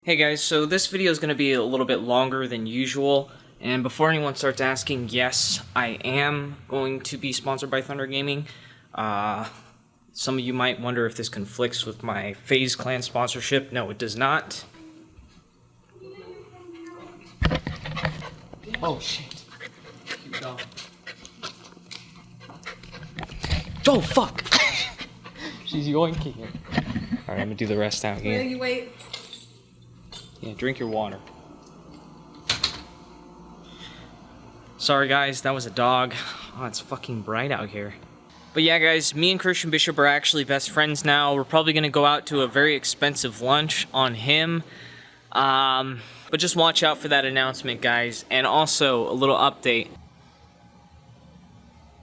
Hey guys, so this video is going to be a little bit longer than usual, and before anyone starts asking, yes, I am going to be sponsored by Thunder Gaming. Some of you might wonder if this conflicts with my FaZe Clan sponsorship. No, it does not. Oh shit. Keep going. Oh fuck! She's yoinking it. Alright, I'm gonna do the rest out here. Will you wait? Yeah, drink your water. Sorry guys, that was a dog. Oh, it's fucking bright out here. But yeah guys, me and Christian Bishop are actually best friends now. We're probably gonna go out to a very expensive lunch on him. But just watch out for that announcement, guys. And also, a little update.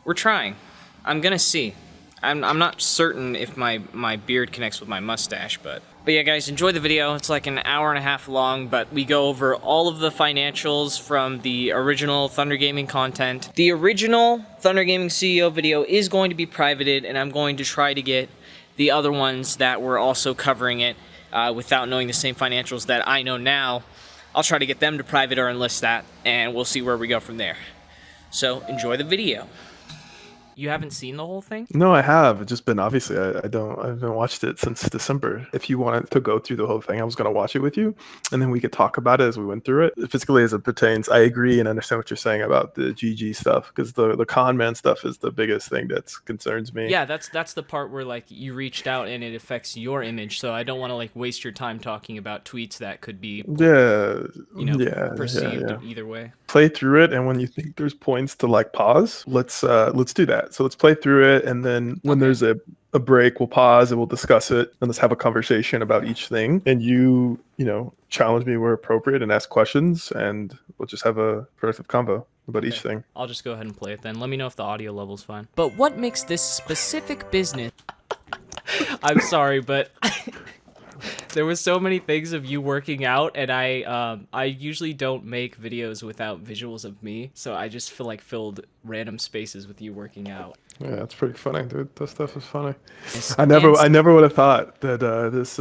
We're trying. I'm gonna see. I'm not certain if my beard connects with my mustache, but yeah, guys, enjoy the video. It's like an hour and a half long, but we go over all of the financials from the original Thunder Gaming content. The original Thunder Gaming CEO video is going to be privated, and I'm going to try to get the other ones that were also covering it without knowing the same financials that I know now. I'll try to get them to private or enlist that, and we'll see where we go from there. So, enjoy the video. You haven't seen the whole thing? No, I have. It's just been, obviously, I haven't watched it since December. If you wanted to go through the whole thing, I was going to watch it with you, and then we could talk about it as we went through it. Physically, as it pertains, I agree and understand what you're saying about the GG stuff, because the con man stuff is the biggest thing that concerns me. Yeah, that's the part where, like, you reached out and it affects your image, so I don't want to, like, waste your time talking about tweets that could be, perceived either way. Play through it, and when you think there's points to, like, pause, let's do that. So let's play through it, and then when there's a break, we'll pause and we'll discuss it, and let's have a conversation about each thing. And you challenge me where appropriate and ask questions, and we'll just have a productive convo about each thing. I'll just go ahead and play it then. Let me know if the audio level's fine. But what makes this specific business... I'm sorry, but... There was so many things of you working out, and I usually don't make videos without visuals of me, so I just feel like filled random spaces with you working out. Yeah, it's pretty funny, dude. That stuff is funny. I never would have thought that this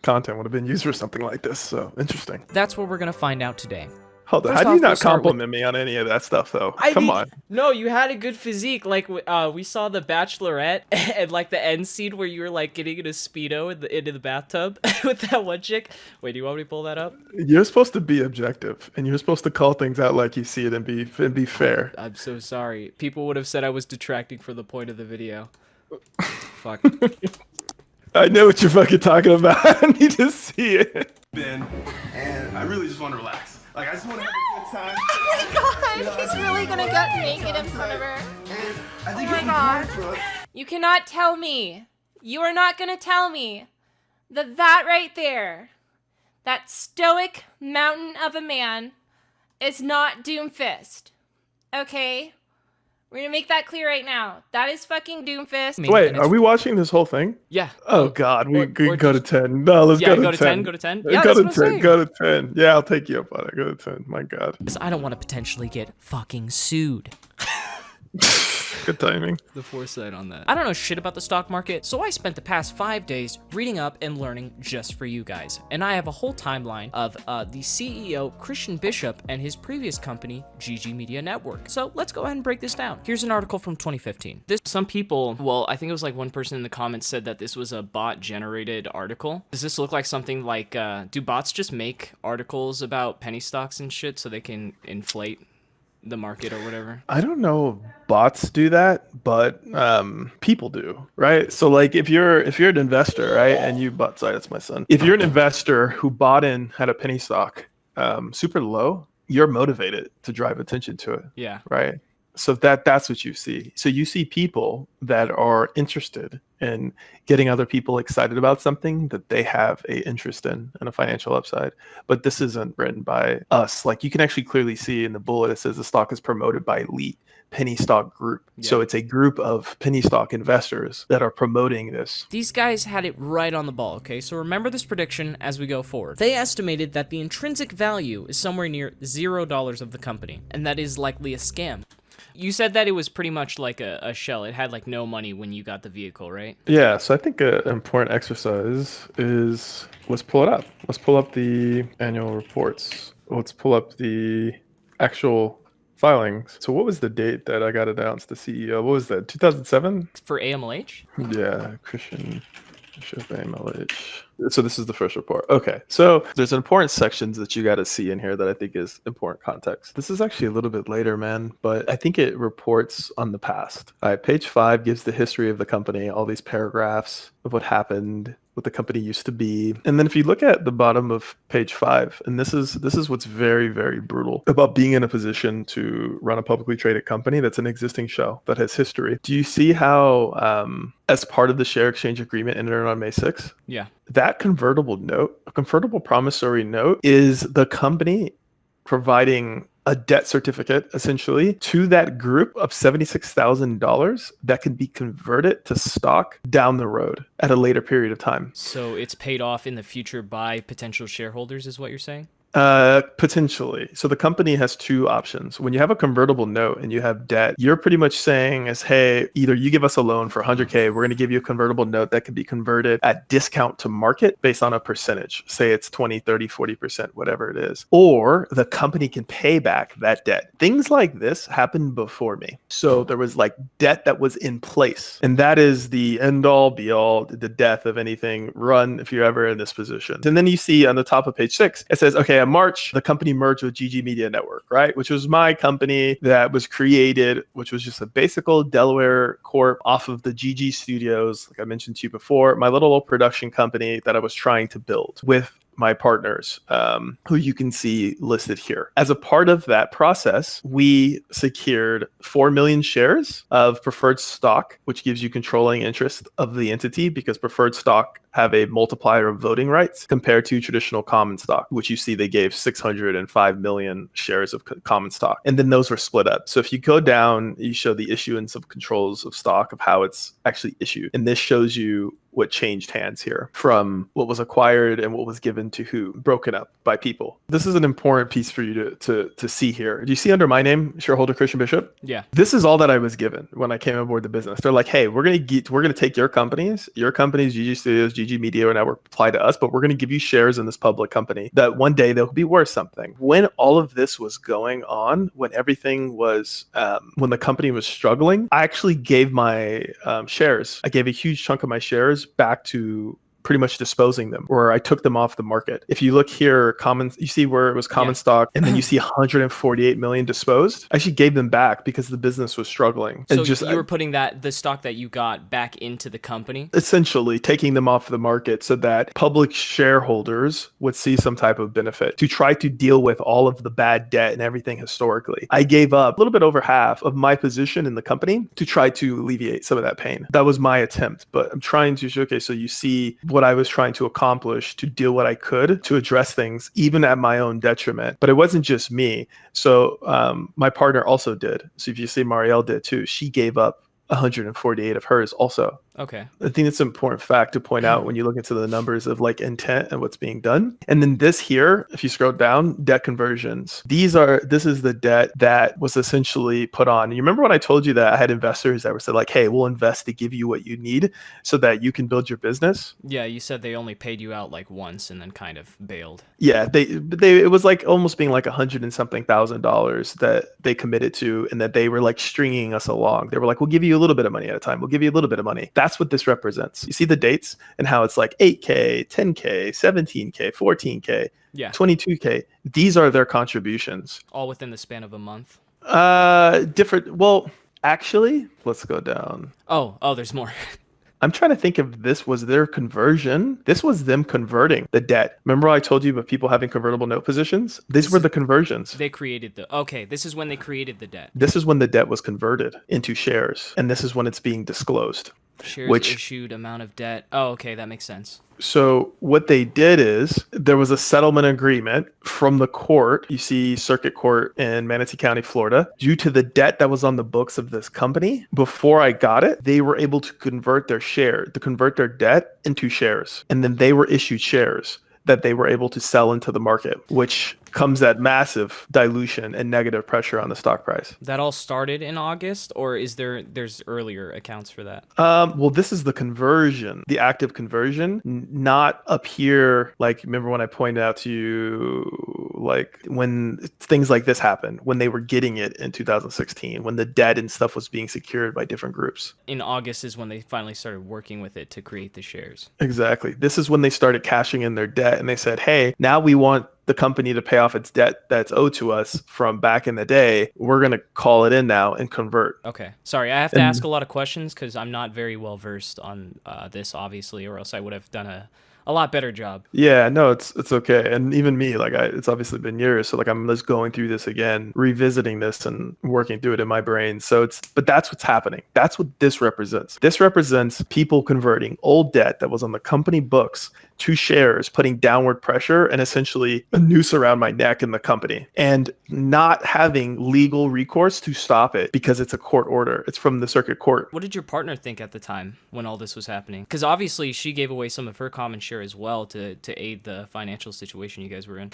content would have been used for something like this. So interesting. That's what we're gonna find out today. Hold on, how do you not compliment me on any of that stuff, though? Come on. No, you had a good physique. Like, we saw the Bachelorette and, like, the end scene where you were, like, getting in a Speedo into the bathtub with that one chick. Wait, do you want me to pull that up? You're supposed to be objective, and you're supposed to call things out like you see it and be fair. I'm so sorry. People would have said I was detracting from the point of the video. Fuck. I know what you're fucking talking about. I need to see it. And I really just want to relax. Like, I just want to have a good time. Oh my god, he's really gonna get naked in front of her. I think Oh my god. You cannot tell me. You are not gonna tell me that right there, that stoic mountain of a man, is not Doomfist. Okay? We're gonna make that clear right now. That is fucking Doomfist. Wait, are we watching this whole thing? Yeah. Oh god, we could go to 10. No, let's go to 10. Go to 10. Yeah, go to 10. Go to 10. Yeah, I'll take you up on it. Go to 10. My god. I don't want to potentially get fucking sued. Good timing. The foresight on that. I don't know shit about the stock market, so I spent the past 5 days reading up and learning just for you guys. And I have a whole timeline of the CEO, Christian Bishop, and his previous company, GG Media Network. So let's go ahead and break this down. Here's an article from 2015. Some people, well, I think it was like one person in the comments said that this was a bot-generated article. Does this look like something like, do bots just make articles about penny stocks and shit so they can inflate the market or whatever? I don't know if bots do that, but people do, right? So like if you're an investor, right, and you bought, sorry, that's my son. If you're an investor who bought in at a penny stock super low, you're motivated to drive attention to it. Yeah. Right. So that's what you see. So you see people that are interested in getting other people excited about something that they have a interest in and a financial upside. But this isn't written by us. Like you can actually clearly see in the bullet, it says the stock is promoted by elite penny stock group. Yeah. So it's a group of penny stock investors that are promoting this. These guys had it right on the ball, okay? So remember this prediction as we go forward. They estimated that the intrinsic value is somewhere near $0 of the company, and that is likely a scam. You said that it was pretty much like a shell. It had like no money when you got the vehicle, right? Yeah, so I think an important exercise is, let's pull it up. Let's pull up the annual reports. Let's pull up the actual filings. So what was the date that I got announced the CEO? What was that, 2007? For AMLH? Yeah, Christian Bishop AMLH. So this is the first report. Okay, so there's important sections that you got to see in here that I think is important context. This is actually a little bit later, man, but I think it reports on the past. All right, page 5 gives the history of the company, all these paragraphs of what happened, what the company used to be. And then if you look at the bottom of page 5, and this is what's very, very brutal about being in a position to run a publicly traded company that's an existing shell that has history. Do you see how as part of the share exchange agreement entered on May 6th, Yeah. that convertible note, a convertible promissory note, is the company providing a debt certificate essentially to that group of $76,000 that can be converted to stock down the road at a later period of time. So it's paid off in the future by potential shareholders, is what you're saying? Potentially. So the company has two options. When you have a convertible note and you have debt, you're pretty much saying is, hey, either you give us a loan for 100K, we're going to give you a convertible note that can be converted at discount to market based on a percentage. Say it's 20, 30, 40%, whatever it is. Or the company can pay back that debt. Things like this happened before me. So there was like debt that was in place. And that is the end all be all, the death of anything run if you're ever in this position. And then you see on the top of page 6, it says, okay, in March, the company merged with GG Media Network, right? Which was my company that was created, which was just a basic old Delaware corp off of the GG Studios, like I mentioned to you before, my little old production company that I was trying to build with my partners, who you can see listed here. As a part of that process, we secured 4 million shares of preferred stock, which gives you controlling interest of the entity because preferred stock have a multiplier of voting rights compared to traditional common stock, which you see they gave 605 million shares of common stock. And then those were split up. So if you go down, you show the issuance of controls of stock of how it's actually issued. And this shows you what changed hands here from what was acquired and what was given to who, broken up by people. This is an important piece for you to see here. Do you see under my name, shareholder Christian Bishop? Yeah. This is all that I was given when I came aboard the business. They're like, hey, we're gonna take your companies, GG Studios, GG Media Network apply to us, but we're gonna give you shares in this public company that one day they'll be worth something. When all of this was going on, when everything was, when the company was struggling, I actually gave my shares. I gave a huge chunk of my shares back to pretty much disposing them, or I took them off the market. If you look here, you see where it was common stock, and then you see 148 million disposed. I actually gave them back because the business was struggling. So you were putting the stock that you got back into the company? Essentially taking them off the market so that public shareholders would see some type of benefit to try to deal with all of the bad debt and everything historically. I gave up a little bit over half of my position in the company to try to alleviate some of that pain. That was my attempt, but I'm trying to show, okay, so you see what I was trying to accomplish to do what I could to address things, even at my own detriment. But it wasn't just me. So my partner also did. So if you see Marielle did too, she gave up 148 of hers also. Okay. I think it's an important fact to point out when you look into the numbers of like intent and what's being done. And then this here, if you scroll down, debt conversions. This is the debt that was essentially put on. And you remember when I told you that I had investors that were said like, hey, we'll invest to give you what you need so that you can build your business? Yeah, you said they only paid you out like once and then kind of bailed. Yeah, it was like almost being like $100 and something thousand that they committed to, and that they were like stringing us along. They were like, we'll give you a little bit of money at a time. We'll give you a little bit of money. That's what this represents. You see the dates and how it's like 8K, 10K, 17K, 14K, yeah, 22K. These are their contributions. All within the span of a month? Different. Well, actually, let's go down. Oh, there's more. I'm trying to think if this was their conversion. This was them converting the debt. Remember I told you about people having convertible note positions? These were the conversions. They created this is when they created the debt. This is when the debt was converted into shares. And this is when it's being disclosed. Shares issued, amount of debt. Oh, okay, that makes sense. So what they did is there was a settlement agreement from the court. You see Circuit Court in Manatee County, Florida. Due to the debt that was on the books of this company, before I got it, they were able to convert their debt into shares. And then they were issued shares. that they were able to sell into the market, which comes at massive dilution and negative pressure on the stock price. That all started in August, or there's earlier accounts for that? Well, this is the conversion, the active conversion, not up here. Like, remember when I pointed out to you, like when things like this happened, when they were getting it in 2016, when the debt and stuff was being secured by different groups. In August is when they finally started working with it to create the shares. Exactly. This is when they started cashing in their debt and they said, hey, now we want the company to pay off its debt that's owed to us from back in the day. We're going to call it in now and convert. Okay. Sorry, I have to ask a lot of questions because I'm not very well versed on this, obviously, or else I would have done a lot better job. Yeah, no, it's okay. And even me, like it's obviously been years. So like I'm just going through this again, revisiting this and working through it in my brain. So but that's what's happening. That's what this represents. This represents people converting old debt that was on the company books to shares, putting downward pressure and essentially a noose around my neck in the company, and not having legal recourse to stop it because it's a court order. It's from the circuit court. What did your partner think at the time when all this was happening? Because obviously she gave away some of her common share as well to aid the financial situation you guys were in.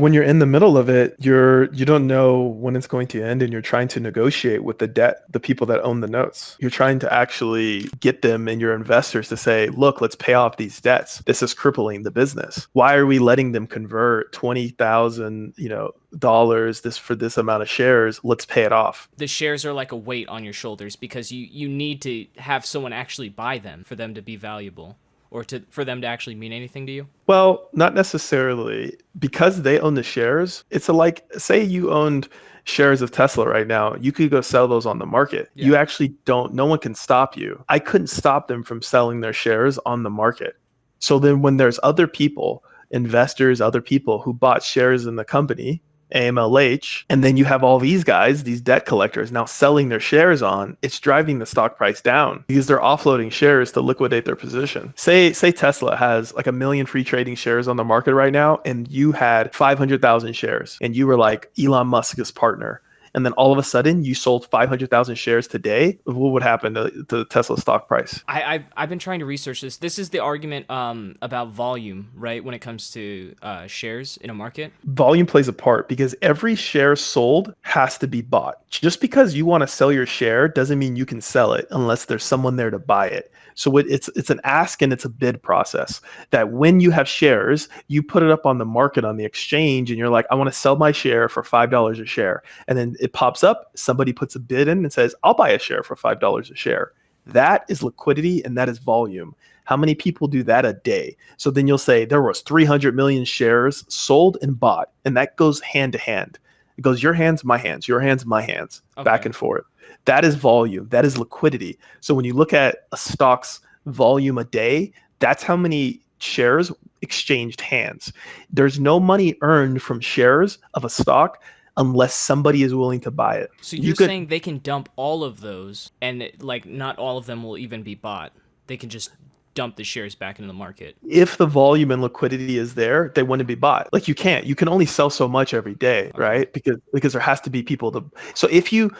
When you're in the middle of it, you don't know when it's going to end, and you're trying to negotiate with the people that own the notes. You're trying to actually get them and your investors to say, look, let's pay off these debts. This is crippling the business. Why are we letting them convert $20,000 for this amount of shares? Let's pay it off. The shares are like a weight on your shoulders because you need to have someone actually buy them for them to be valuable, or for them to actually mean anything to you? Well, not necessarily, because they own the shares. It's like, say you owned shares of Tesla right now, you could go sell those on the market. Yeah. You actually no one can stop you. I couldn't stop them from selling their shares on the market. So then when there's other people, investors, other people who bought shares in the company, AMLH, and then you have all these guys, these debt collectors now selling their shares on, it's driving the stock price down because they're offloading shares to liquidate their position. Say Tesla has like 1 million free trading shares on the market right now, and you had 500,000 shares, and you were like Elon Musk's partner. And then all of a sudden you sold 500,000 shares today, what would happen to the Tesla stock price? I've been trying to research this. This is the argument about volume, right? When it comes to shares in a market. Volume plays a part because every share sold has to be bought. Just because you want to sell your share doesn't mean you can sell it unless there's someone there to buy it. So it's an ask and it's a bid process, that when you have shares, you put it up on the market, on the exchange, and you're like, I want to sell my share for $5 a share. And then it pops up, somebody puts a bid in and says, I'll buy a share for $5 a share. That is liquidity and that is volume. How many people do that a day? So then you'll say there was 300 million shares sold and bought, and that goes hand to hand. It goes your hands, my hands, your hands, my hands, back and forth. That is volume. That is liquidity. So when you look at a stock's volume a day, that's how many shares exchanged hands. There's no money earned from shares of a stock unless somebody is willing to buy it. So you're saying they can dump all of those, and like not all of them will even be bought. They can just dump the shares back into the market. If the volume and liquidity is there, they wouldn't be bought. Like you can only sell so much every day, right? Because there has to be people to. So if you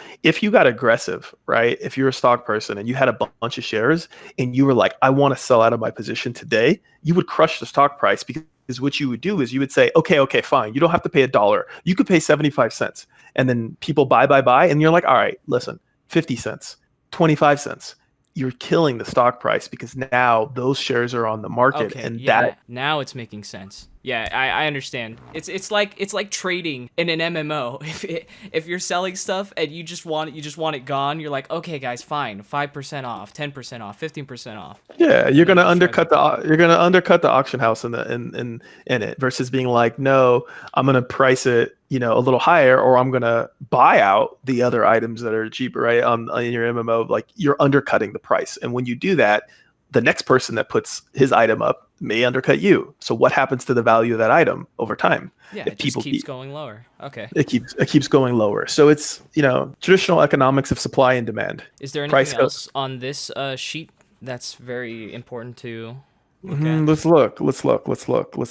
got aggressive, right? If you're a stock person and you had a bunch of shares and you were like, I want to sell out of my position today, you would crush the stock price, because what you would do is you would say, okay, fine. You don't have to pay $1. You could pay 75 cents. And then people buy. And you're like, all right, listen, 50 cents, 25 cents. You're killing the stock price because now those shares are on the market, now it's making sense. Yeah, I understand. It's like trading in an MMO. If you're selling stuff and you just want it gone, you're like, okay, guys, fine, 5% off, 10% off, 15% off. Yeah, you're gonna undercut the auction house in it, versus being like, no, I'm gonna price it, a little higher, or I'm gonna buy out the other items that are cheaper, right? In your MMO, like you're undercutting the price, and when you do that, the next person that puts his item up may undercut you. So what happens to the value of that item over time? Yeah, it just keeps going lower. Okay. It keeps going lower. So it's, traditional economics of supply and demand. Is there anything else on this sheet that's very important to look at? Let's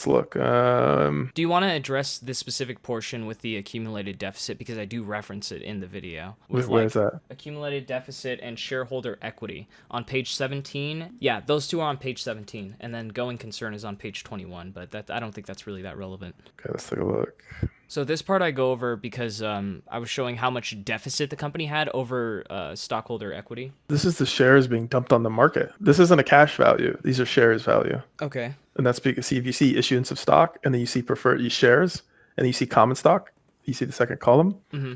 look. Do you want to address this specific portion with the accumulated deficit? Because I do reference it in the video. With Where's that? Accumulated deficit and shareholder equity on page 17. Yeah, those two are on page 17. And then going concern is on page 21. But that I don't think that's really that relevant. Okay, let's take a look. So this part I go over because I was showing how much deficit the company had over stockholder equity. This is the shares being dumped on the market. This isn't a cash value. These are shares value. Okay. And that's because, see, if you see issuance of stock and then you see preferred shares and then you see common stock, you see the second column. Mm-hmm.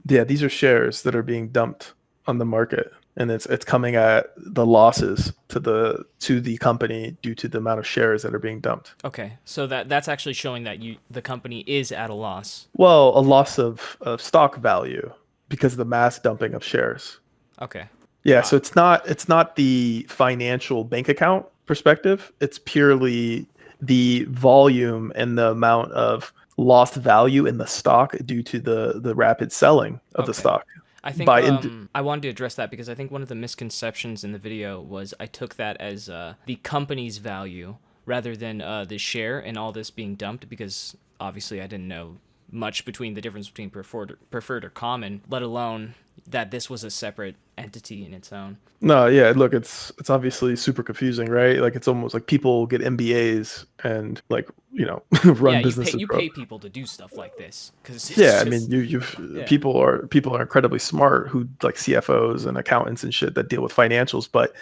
Yeah, these are shares that are being dumped on the market. And it's coming at the losses to the company due to the amount of shares that are being dumped. Okay, so that's actually showing that the company is at a loss. Well, a loss of stock value because of the mass dumping of shares. Okay. Yeah, so it's not the financial bank account perspective. It's purely the volume and the amount of lost value in the stock due to the rapid selling of the stock. I think I wanted to address that because I think one of the misconceptions in the video was I took that as the company's value rather than the share and all this being dumped, because obviously I didn't know much between the difference between preferred or common, let alone that this was a separate entity in its own. No, yeah, look, it's obviously super confusing, right? Like it's almost like people get MBAs and like, run businesses. You pay people to do stuff like this because I mean, people are incredibly smart who like CFOs and accountants and shit that deal with financials, but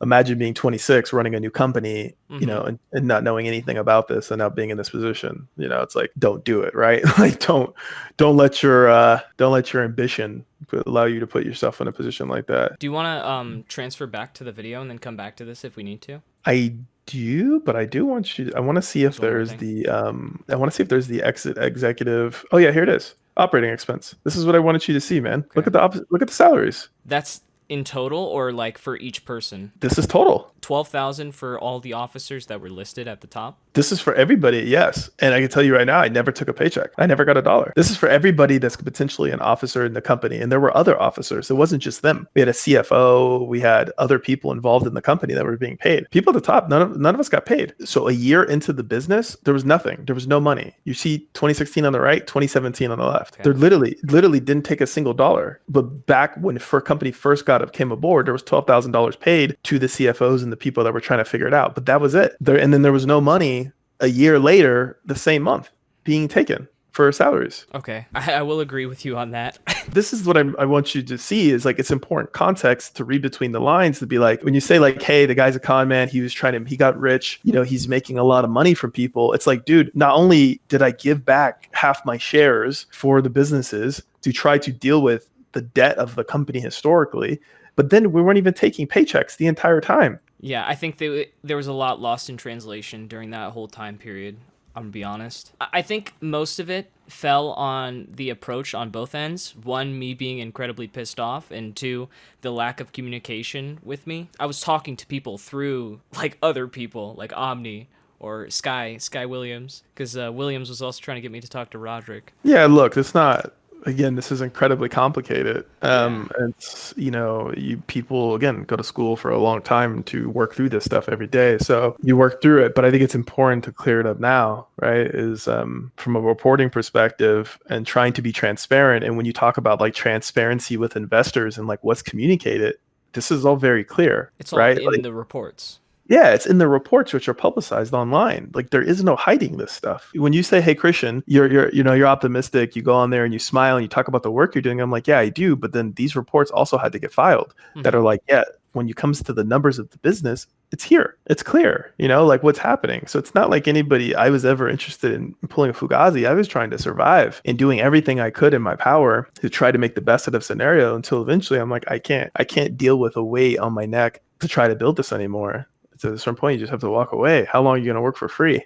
imagine being 26 running a new company, and not knowing anything about this and now being in this position. It's like, don't do it, right? Like don't let your ambition allow you to put yourself in a position like that. Do you want to transfer back to the video and then come back to this if we need to? I do, but I want to see if there's the executive. Oh yeah, here it is. Operating expense. This is what I wanted you to see, man. Okay. Look at the salaries. That's in total or like for each person? This is total. 12,000 for all the officers that were listed at the top? This is for everybody, yes. And I can tell you right now, I never took a paycheck. I never got $1. This is for everybody that's potentially an officer in the company. And there were other officers. It wasn't just them. We had a CFO. We had other people involved in the company that were being paid. People at the top, none of us got paid. So a year into the business, there was nothing. There was no money. You see 2016 on the right, 2017 on the left. Okay. There literally didn't take a single dollar. But back when company first came aboard, there was $12,000 paid to the CFOs and the people that were trying to figure it out. But that was it. And then there was no money a year later, the same month, being taken for salaries. Okay, I will agree with you on that. This is what I want you to see is like, it's important context to read between the lines, to be like, when you say like, hey, the guy's a con man, he got rich, he's making a lot of money from people. It's like, dude, not only did I give back half my shares for the businesses to try to deal with the debt of the company historically, but then we weren't even taking paychecks the entire time. Yeah, I think there was a lot lost in translation during that whole time period. I'm gonna be honest. I think most of it fell on the approach on both ends. One, me being incredibly pissed off, and two, the lack of communication with me. I was talking to people through like other people, like Omni or Sky Williams, because Williams was also trying to get me to talk to Roderick. Yeah, look, it's not. Again, this is incredibly complicated. It's, you people, again, go to school for a long time to work through this stuff every day. So you work through it. But I think it's important to clear it up now, right? Is from a reporting perspective and trying to be transparent. And when you talk about like transparency with investors and like what's communicated, this is all very clear. It's all right? in the reports. Yeah, it's in the reports which are publicized online. Like there is no hiding this stuff. When you say, "Hey, Christian, you're optimistic," you go on there and you smile and you talk about the work you're doing. I'm like, yeah, I do. But then these reports also had to get filed that are like, yeah, when it comes to the numbers of the business, it's here, it's clear, like what's happening. So it's not like I was ever interested in pulling a Fugazi. I was trying to survive and doing everything I could in my power to try to make the best of the scenario until eventually I'm like, I can't deal with a weight on my neck to try to build this anymore. At a certain point, you just have to walk away. How long are you going to work for free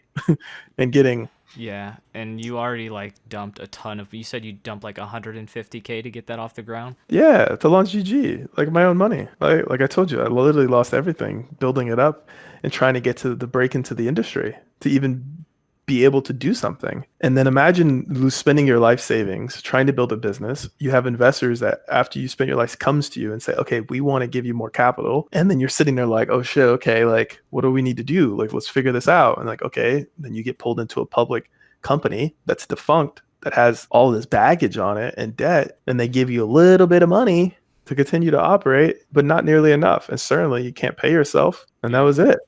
and getting... Yeah, and you already like dumped a ton of... You said you dumped like 150K to get that off the ground? Yeah, to launch GG, like my own money. Like I told you, I literally lost everything building it up and trying to get to the break into the industry to even be able to do something. And then imagine spending your life savings trying to build a business. You have investors that after you spend your life comes to you and say, okay, we want to give you more capital. And then you're sitting there like, oh shit, okay, like what do we need to do? Like, let's figure this out. And like, okay, then you get pulled into a public company that's defunct, that has all this baggage on it and debt, and they give you a little bit of money to continue to operate, but not nearly enough. And certainly you can't pay yourself. And that was it.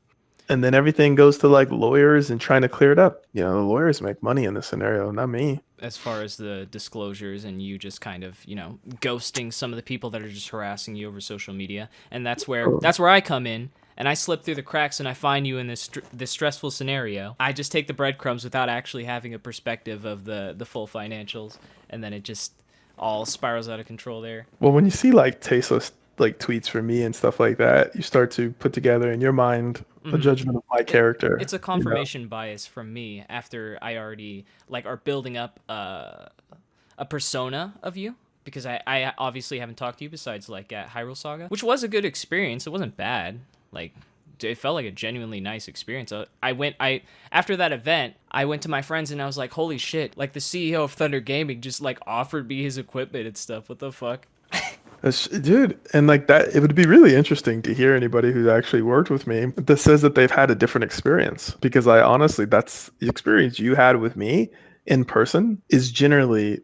And then everything goes to like lawyers and trying to clear it up. You know, the lawyers make money in this scenario, not me. As far as the disclosures and you just kind of, you know, ghosting some of the people that are just harassing you over social media. And that's where I come in, and I slip through the cracks and I find you in this stressful scenario. I just take the breadcrumbs without actually having a perspective of the full financials, and then it just all spirals out of control there. Well, when you see like tasteless like tweets from me and stuff like that, you start to put together in your mind a judgment of my character. It's a confirmation bias from me after I already like are building up a persona of you, because I obviously haven't talked to you besides like at Hyrule Saga, which was a good experience. It wasn't bad. Like, it felt like a genuinely nice experience. After that event, I went to my friends and I was like, holy shit, like the CEO of Thunder Gaming just like offered me his equipment and stuff. What the fuck? Dude, and like that, it would be really interesting to hear anybody who's actually worked with me that says that they've had a different experience, because I honestly, that's the experience you had with me in person is genuinely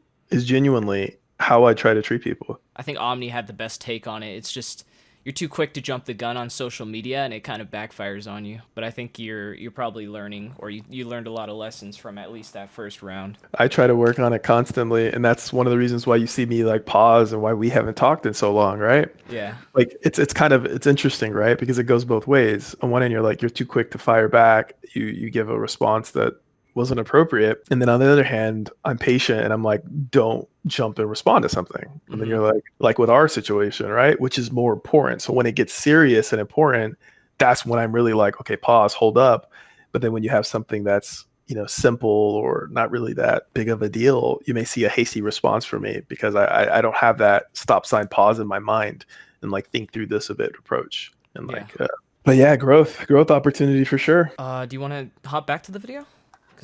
how I try to treat people. I think Omni had the best take on it. It's just, you're too quick to jump the gun on social media and it kind of backfires on you. But I think you're probably learning, or you learned a lot of lessons from at least that first round. I try to work on it constantly, and that's one of the reasons why you see me like pause and why we haven't talked in so long, right? Yeah. Like it's interesting, right? Because it goes both ways. On one end, you're like, you're too quick to fire back. You give a response that wasn't appropriate. And then on the other hand, I'm patient and I'm like, don't jump and respond to something. And then you're like with our situation, right? Which is more important. So when it gets serious and important, that's when I'm really like, okay, pause, hold up. But then when you have something that's, you know, simple or not really that big of a deal, you may see a hasty response from me because I don't have that stop sign pause in my mind and like think through this a bit approach. And like, but yeah, growth opportunity for sure. Do you want to hop back to the video?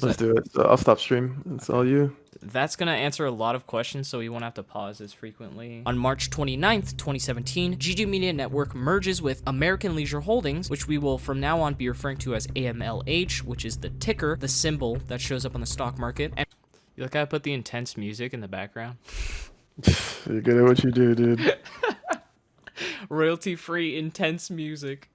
Let's do it. So I'll stop stream. It's all you. That's going to answer a lot of questions, so you won't have to pause as frequently. On March 29th, 2017, GG Media Network merges with American Leisure Holdings, which we will from now on be referring to as AMLH, which is the ticker, the symbol that shows up on the stock market. And you look how I put the intense music in the background? You're good at what you do, dude. Royalty-free, intense music.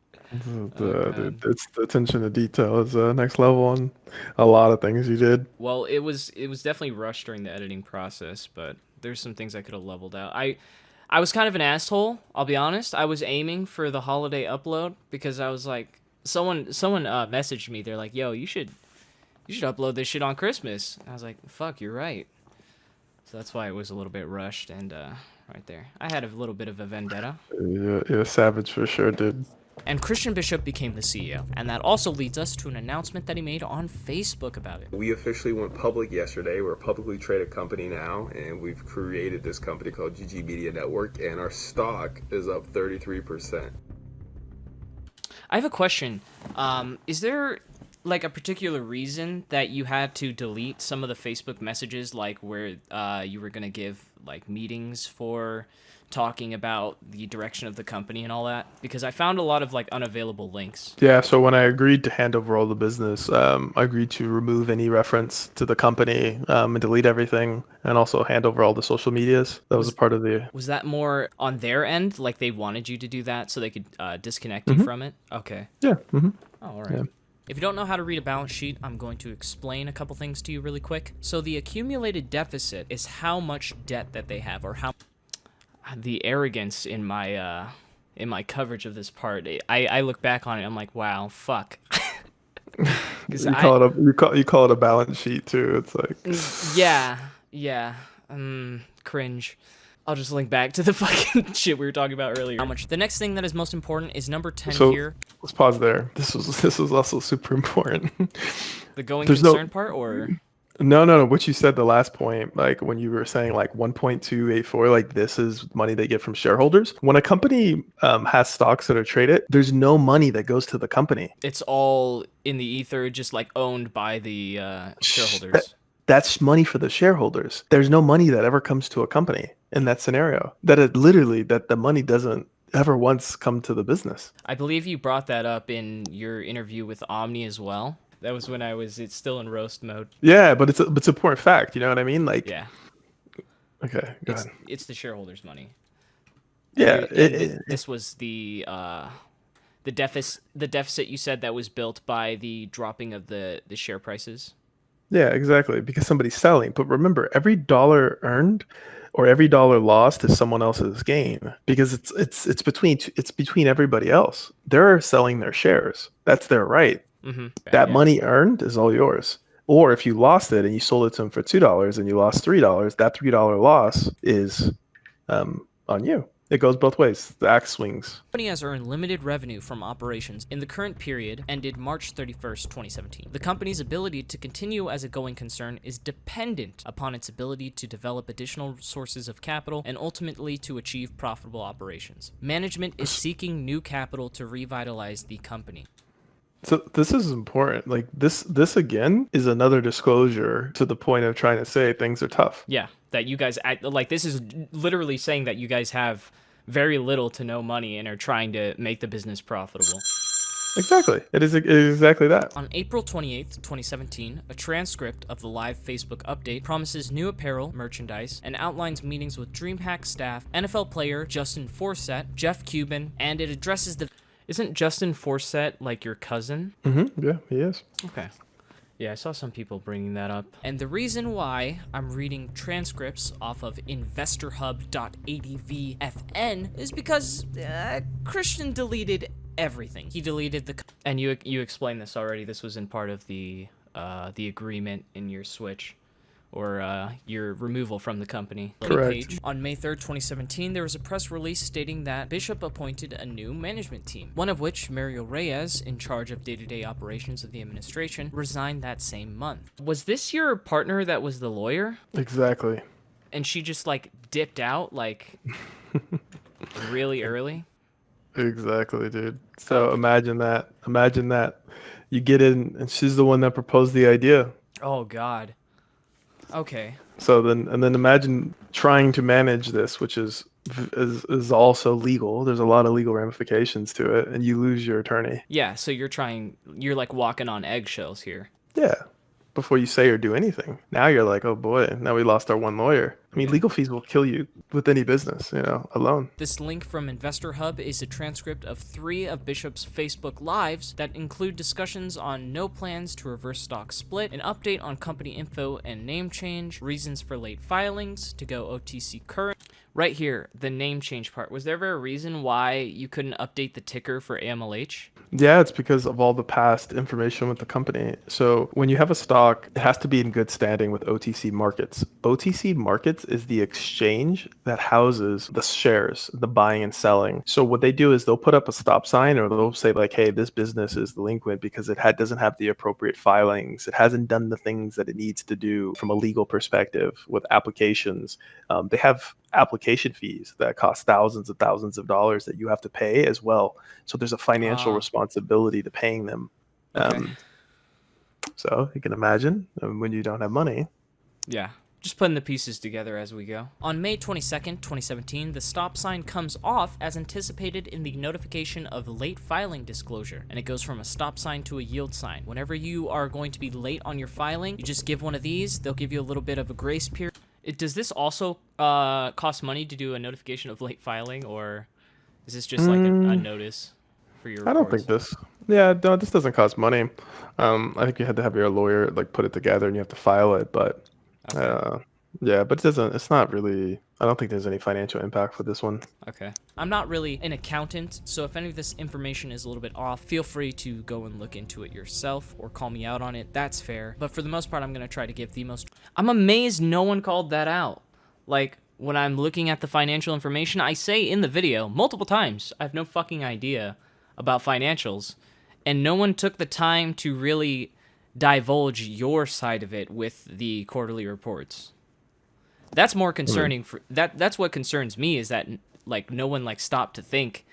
Dude, it's the attention to detail is next level on a lot of things you did. Well, it was definitely rushed during the editing process, but there's some things I could have leveled out. I was kind of an asshole, I'll be honest. I was aiming for the holiday upload because I was like, someone messaged me. They're like, yo, you should upload this shit on Christmas. I was like, fuck, you're right. So that's why it was a little bit rushed, and right there, I had a little bit of a vendetta. You're a savage for sure, dude. And Christian Bishop became the CEO. And that also leads us to an announcement that he made on Facebook about it. We officially went public yesterday. We're a publicly traded company now, and we've created this company called GG Media Network, and our stock is up 33%. I have a question. Is there like a particular reason that you had to delete some of the Facebook messages, like where you were going to give like meetings for talking about the direction of the company and all that? Because I found a lot of like unavailable links. Yeah, so when I agreed to hand over all the business, I agreed to remove any reference to the company and delete everything, and also hand over all the social medias. That was a part of the... Was that more on their end? Like they wanted you to do that so they could disconnect you from it? Okay. Yeah. Oh, all right. Yeah. If you don't know how to read a balance sheet, I'm going to explain a couple things to you really quick. So the accumulated deficit is how much debt that they have, or how... The arrogance in my coverage of this part, I look back on it, I'm like, wow, fuck. You call it a balance sheet too. It's like yeah, cringe. I'll just link back to the fucking shit we were talking about earlier. How much? The next thing that is most important is number 10 here. Let's pause there. This was also super important. The going concern part, or No. What you said the last point, like when you were saying like 1.284, like this is money they get from shareholders. When a company has stocks that are traded, there's no money that goes to the company. It's all in the ether, just like owned by the shareholders. That's money for the shareholders. There's no money that ever comes to a company in that scenario. That the money doesn't ever once come to the business. I believe you brought that up in your interview with Omni as well. That was when it's still in roast mode. Yeah, but it's an important fact. You know what I mean? Like, Yeah, okay, go ahead. it's the shareholders' money. Yeah, This was the deficit you said that was built by the dropping of the share prices. yeah, exactly. Because somebody's selling. But remember, every dollar earned or every dollar lost is someone else's gain because it's between everybody else. They're selling their shares. That's their right. Mm-hmm. That money earned is all yours. Or if you lost it and you sold it to them for $2 and you lost $3, that $3 loss is on you. It goes both ways. The axe swings. The company has earned limited revenue from operations in the current period ended March 31st, 2017. The company's ability to continue as a going concern is dependent upon its ability to develop additional sources of capital and ultimately to achieve profitable operations. Management is seeking new capital to revitalize the company. So this is important. Like this again is another disclosure to the point of trying to say things are tough. Yeah, that you guys act like this is literally saying that you guys have very little to no money and are trying to make the business profitable. Exactly. It is exactly that. On April 28th, 2017, a transcript of the live Facebook update promises new apparel, merchandise, and outlines meetings with DreamHack staff, NFL player Justin Forsett, Jeff Cuban, and it addresses the... Isn't Justin Forsett like your cousin? Mm-hmm. Yeah, he is. Okay. Yeah, I saw some people bringing that up. And the reason why I'm reading transcripts off of investorhub.advfn is because Christian deleted everything. He deleted the... And you explained this already. This was in part of the agreement in your switch. Or your removal from the company. Correct. Page. On May 3rd, 2017, there was a press release stating that Bishop appointed a new management team, one of which, Mario Reyes, in charge of day-to-day operations of the administration, resigned that same month. Was this your partner that was the lawyer? Exactly. And she just, like, dipped out, like, really early? Exactly, dude. So imagine that. Imagine that. You get in, and she's the one that proposed the idea. Oh, God. Okay. So then imagine trying to manage this, which is also legal. There's a lot of legal ramifications to it, and you lose your attorney. Yeah, so you're like walking on eggshells here. Yeah. Before you say or do anything. Now you're like, oh boy, now we lost our one lawyer. I mean, legal fees will kill you with any business, alone. This link from Investor Hub is a transcript of 3 of Bishop's Facebook Lives that include discussions on no plans to reverse stock split, an update on company info and name change, reasons for late filings, to go OTC current. Right here, the name change part. Was there ever a reason why you couldn't update the ticker for AMLH? Yeah, it's because of all the past information with the company. So when you have a stock, it has to be in good standing with OTC Markets. OTC Markets is the exchange that houses the shares, the buying and selling. So what they do is they'll put up a stop sign, or they'll say like, hey, this business is delinquent because it doesn't have the appropriate filings. It hasn't done the things that it needs to do from a legal perspective with applications. They have application fees that cost thousands of dollars that you have to pay as well. So there's a financial responsibility to paying them. Okay. So you can imagine when you don't have money. Yeah. Just putting the pieces together as we go. On May 22nd, 2017, the stop sign comes off as anticipated in the notification of late filing disclosure, and it goes from a stop sign to a yield sign. Whenever you are going to be late on your filing, you just give one of these. They'll give you a little bit of a grace period. Does this also cost money to do a notification of late filing, or is this just like a notice for your reports? I don't think this. Yeah, no, this doesn't cost money. I think you had to have your lawyer like put it together and you have to file it, but yeah, but it's not really, I don't think there's any financial impact for this one. Okay. I'm not really an accountant, so if any of this information is a little bit off, feel free to go and look into it yourself or call me out on it. That's fair. But for the most part, I'm going to try to give the most... I'm amazed no one called that out. Like, when I'm looking at the financial information, I say in the video multiple times, I have no fucking idea about financials. And no one took the time to really divulge your side of it with the quarterly reports. That's more concerning for that's what concerns me, is that like no one like stopped to think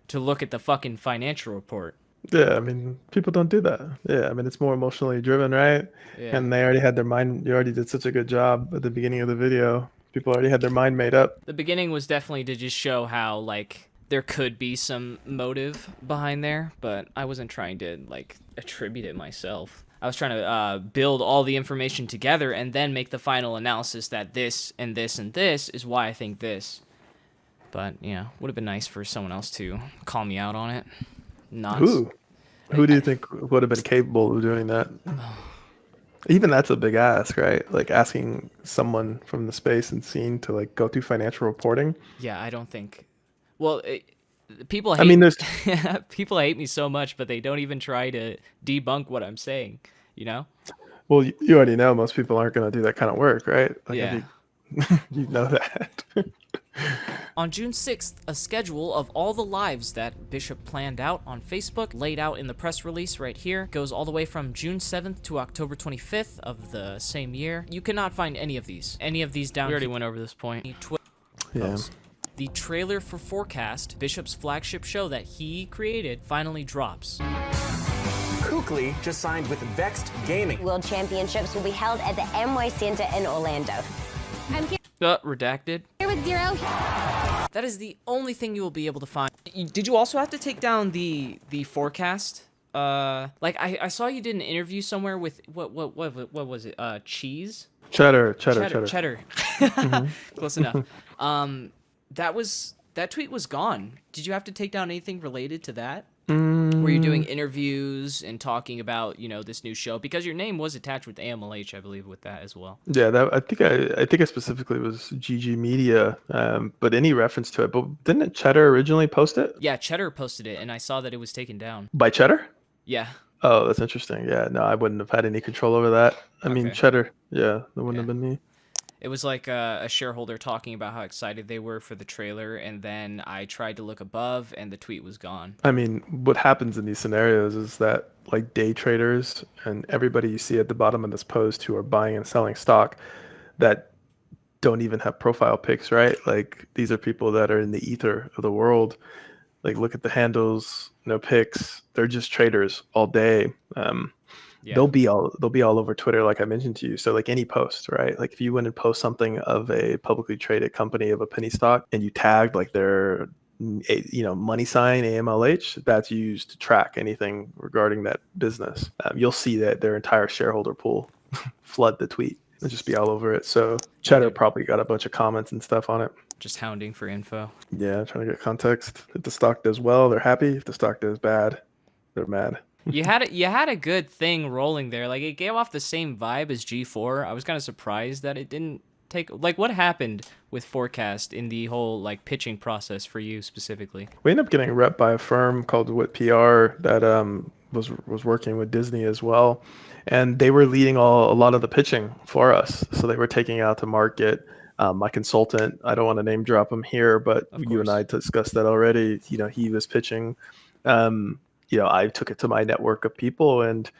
to look at the fucking financial report. Yeah, I mean, people don't do that. Yeah, I mean, it's more emotionally driven, right? Yeah. And they already had their mind. You already did such a good job at the beginning of the video. People already had their mind made up. The beginning was definitely to just show how like there could be some motive behind there, but I wasn't trying to like attribute it myself. I was trying to build all the information together and then make the final analysis that this and this and this is why I think this. But, you know, would have been nice for someone else to call me out on it. Not. Who do you think would have been capable of doing that? Even that's a big ask, right? Like asking someone from the space and scene to like go through financial reporting. Yeah, I don't think. Well, people hate. I mean, there's people hate me so much, but they don't even try to debunk what I'm saying. You know? Well, you already know most people aren't going to do that kind of work, right? Like, Yeah. You know that. On June 6th, a schedule of all the lives that Bishop planned out on Facebook, laid out in the press release right here, goes all the way from June 7th to October 25th of the same year. You cannot find any of these down. We already went over this point. Yeah. The trailer for Forecast, Bishop's flagship show that he created, finally drops. Kukli just signed with Vexed Gaming. World Championships will be held at the NY Center in Orlando. I'm here Redacted. with Zero. That is the only thing you will be able to find. Did you also have to take down the forecast? Like I saw you did an interview somewhere with what was it? Cheese? Cheddar. Mm-hmm. Close enough. That tweet was gone. Did you have to take down anything related to that? Were you doing interviews and talking about, you know, this new show? Because your name was attached with AMLH, I believe, with that as well. Yeah, I think I specifically was GG Media, but any reference to it. But didn't Cheddar originally post it? Yeah, Cheddar posted it, and I saw that it was taken down. By Cheddar? Yeah. Oh, that's interesting. Yeah, no, I wouldn't have had any control over that. I mean, Okay. Cheddar. Yeah, that wouldn't have been me. It was like a shareholder talking about how excited they were for the trailer, and then I tried to look above, and the tweet was gone. I mean, what happens in these scenarios is that like day traders and everybody you see at the bottom of this post who are buying and selling stock that don't even have profile pics, right? Like these are people that are in the ether of the world. Like look at the handles, no pics. They're just traders all day. Yeah. They'll be all over Twitter, like I mentioned to you. So like any post, right? Like if you went and post something of a publicly traded company of a penny stock and you tagged like their money sign AMLH, that's used to track anything regarding that business. You'll see that their entire shareholder pool flood the tweet and just be all over it. So Cheddar probably got a bunch of comments and stuff on it. Just hounding for info. Yeah, trying to get context. If the stock does well, they're happy. If the stock does bad, they're mad. You had a good thing rolling there. Like it gave off the same vibe as G4. I was kind of surprised that it didn't take. Like what happened with Forecast in the whole like pitching process for you specifically? We ended up getting rep by a firm called Wit PR that was working with Disney as well, and they were leading a lot of the pitching for us. So they were taking out to market. My consultant, I don't want to name drop him here, but you and I discussed that already. You know, he was pitching. I took it to my network of people and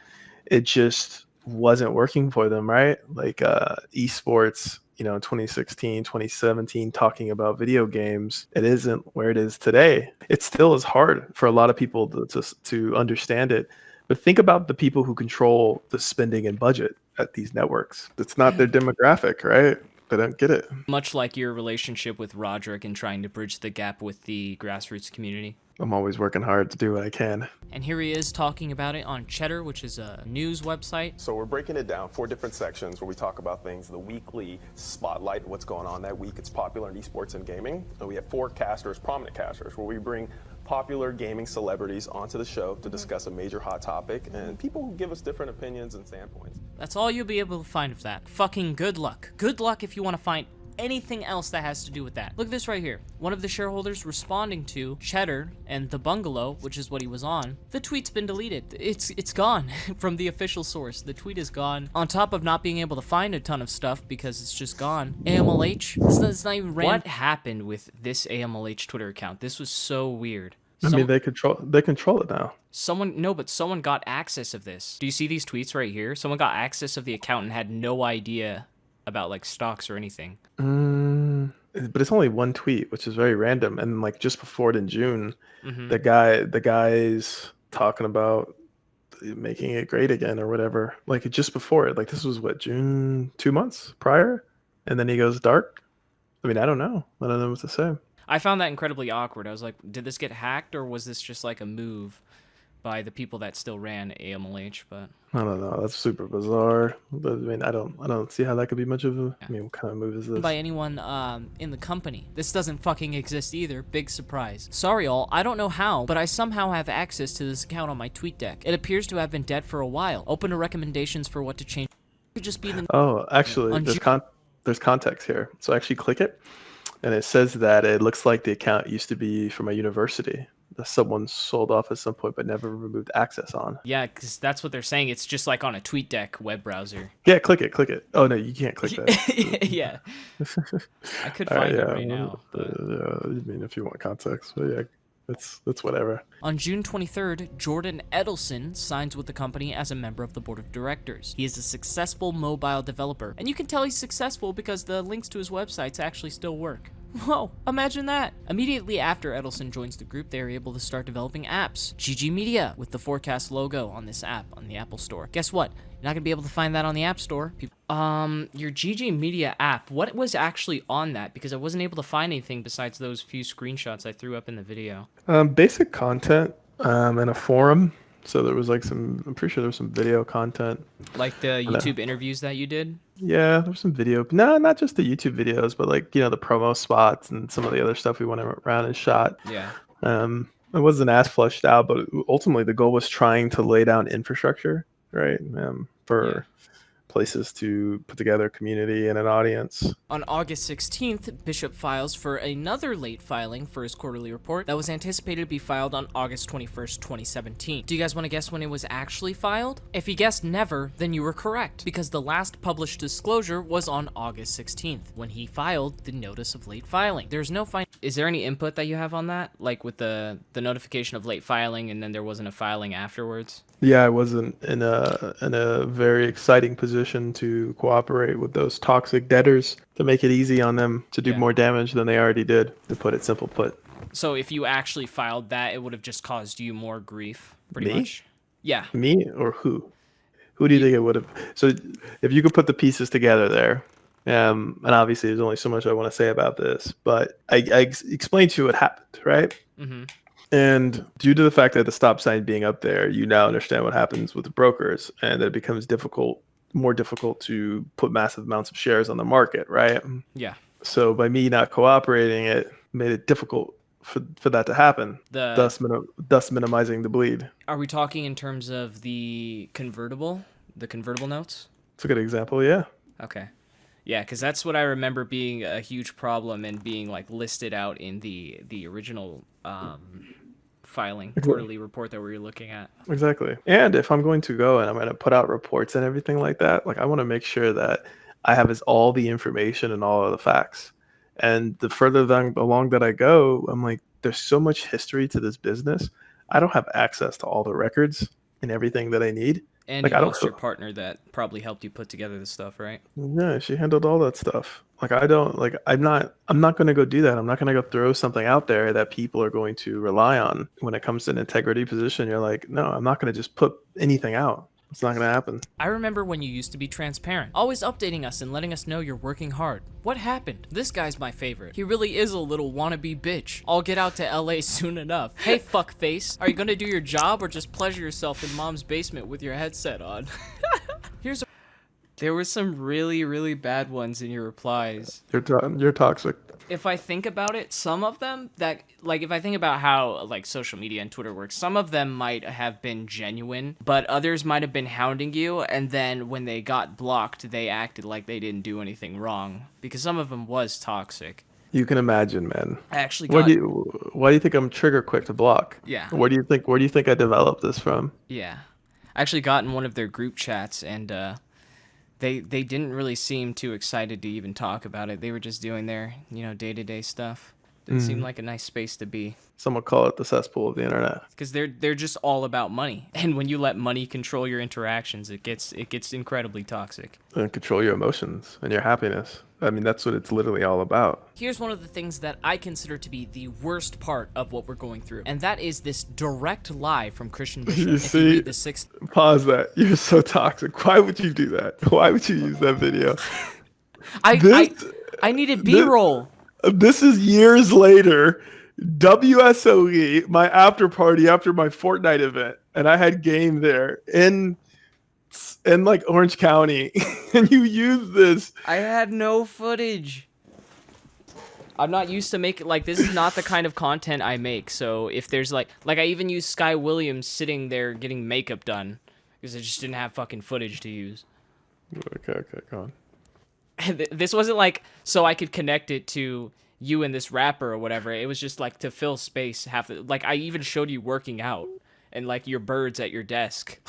it just wasn't working for them, right? Like esports, in 2016, 2017, talking about video games, it isn't where it is today. It still is hard for a lot of people to understand it. But think about the people who control the spending and budget at these networks. It's not their demographic, right? They don't get it. Much like your relationship with Roderick and trying to bridge the gap with the grassroots community. I'm always working hard to do what I can. And here he is talking about it on Cheddar, which is a news website. So we're breaking it down 4 different sections where we talk about things, the weekly spotlight, what's going on that week. It's popular in esports and gaming. And we have 4 casters, prominent casters, where we bring popular gaming celebrities onto the show to discuss a major hot topic, and people who give us different opinions and standpoints. That's all you'll be able to find of that. Fucking good luck. Good luck if you want to find anything else that has to do with that. Look at this right here. One of the shareholders responding to Cheddar and the Bungalow, which is what he was on. The tweet's been deleted. It's gone from the official source. The tweet is gone. On top of not being able to find a ton of stuff because it's just gone. AMLH? It's not even random. What happened with this AMLH Twitter account? This was so weird. I mean, they control it now. Someone got access of this. Do you see these tweets right here? Someone got access of the account and had no idea about like stocks or anything. But it's only one tweet, which is very random. And like just before it in June, the guy's talking about making it great again or whatever. Like just before it, like this was what, June, 2 months prior, and then he goes dark. I mean, I don't know what to say. I found that incredibly awkward. I was like, did this get hacked or was this just like a move by the people that still ran AMLH? But I don't know. That's super bizarre. But I mean, I don't see how that could be much of a. I mean, what kind of move is this? By anyone in the company. This doesn't fucking exist either. Big surprise. Sorry all, I don't know how, but I somehow have access to this account on my tweet deck. It appears to have been dead for a while. Open to recommendations for what to change. It could just be the. Oh, actually, there's context here. So I actually click it, and it says that it looks like the account used to be from a university that someone sold off at some point but never removed access on. Yeah, because that's what they're saying. It's just like on a TweetDeck web browser. Yeah, click it. Oh, no, you can't click that. Yeah. I could find it right now. But... I mean, if you want context. But yeah, it's whatever. On June 23rd, Jordan Edelson signs with the company as a member of the board of directors. He is a successful mobile developer, and you can tell he's successful because the links to his websites actually still work. Whoa, imagine that. Immediately after Edelson joins the group, they are able to start developing apps. GG Media with the forecast logo on this app on the Apple Store. Guess what? You're not gonna be able to find that on the App Store. Your GG Media app, what was actually on that? Because I wasn't able to find anything besides those few screenshots I threw up in the video. Basic content and a forum. So there was like I'm pretty sure there was some video content. Like the YouTube interviews that you did? Yeah, there was some video. No, not just the YouTube videos, but like, the promo spots and some of the other stuff we went around and shot. Yeah. It wasn't as fleshed out, but ultimately the goal was trying to lay down infrastructure, right? For places to put together a community and an audience. On August 16th, Bishop files for another late filing for his quarterly report that was anticipated to be filed on August 21st, 2017. Do you guys want to guess when it was actually filed? If you guessed never, then you were correct, because the last published disclosure was on August 16th, when he filed the notice of late filing. There's no Is there any input that you have on that? Like with the notification of late filing and then there wasn't a filing afterwards? Yeah, I wasn't in a very exciting position to cooperate with those toxic debtors to make it easy on them to do more damage than they already did, to put it simple put. So if you actually filed that, it would have just caused you more grief, pretty much? Yeah. Me or who? Who do you think it would have? So if you could put the pieces together there, and obviously there's only so much I want to say about this, but I explained to you what happened, right? Mm-hmm. And due to the fact that the stop sign being up there, you now understand what happens with the brokers, and that it becomes more difficult to put massive amounts of shares on the market, right? Yeah. So by me not cooperating, it made it difficult for that to happen, thus minimizing the bleed. Are we talking in terms of the convertible notes? It's a good example, yeah. Okay. Yeah, because that's what I remember being a huge problem and being like listed out in the original quarterly report that we were looking at. Exactly. And if I'm going to go and I'm going to put out reports and everything like that, like I want to make sure that I have all the information and all of the facts. And the further along that I go, I'm like, there's so much history to this business. I don't have access to all the records and everying that I need. And like, you lost your partner that probably helped you put together this stuff, right? Yeah, she handled all that stuff. Like I'm not going to go do that. I'm not going to go throw something out there that people are going to rely on. When it comes to an integrity position, you're like, no, I'm not going to just put anything out. It's not going to happen. I remember when you used to be transparent, always updating us and letting us know you're working hard. What happened? This guy's my favorite. He really is a little wannabe bitch. I'll get out to LA soon enough. Hey, fuckface. Are you gonna do your job or just pleasure yourself in mom's basement with your headset on? There were some really, really bad ones in your replies. You're toxic. If I think about it, some of them if I think about how like social media and Twitter works, some of them might have been genuine, but others might have been hounding you, and then when they got blocked, they acted like they didn't do anything wrong, because some of them was toxic. You can imagine, man. I actually got... Why do you think I'm trigger quick to block? Yeah. Where do you think I developed this from? Yeah. I actually got in one of their group chats, and they didn't really seem too excited to even talk about it. They were just doing their, day-to-day stuff. Didn't seem like a nice space to be. Some would call it the cesspool of the internet. Because they're just all about money. And when you let money control your interactions, it gets incredibly toxic. And control your emotions and your happiness. I mean, that's what it's literally all about. Here's one of the things that I consider to be the worst part of what we're going through, and that is this direct lie from Christian Bishop. You see, the sixth... pause that. You're so toxic. Why would you do that? Why would you use that video? I needed B-roll. This is years later. WSOE, my after party after my Fortnite event, and I had game there in like Orange County, and you use this. I had no footage. I'm not used to making, like, this is not the kind of content I make, so if there's, like I even used Sky Williams sitting there getting makeup done, because I just didn't have fucking footage to use. Okay, go on. This wasn't, like, so I could connect it to you and this rapper or whatever. It was just, like, to fill space. Like, I even showed you working out, and, like, your birds at your desk.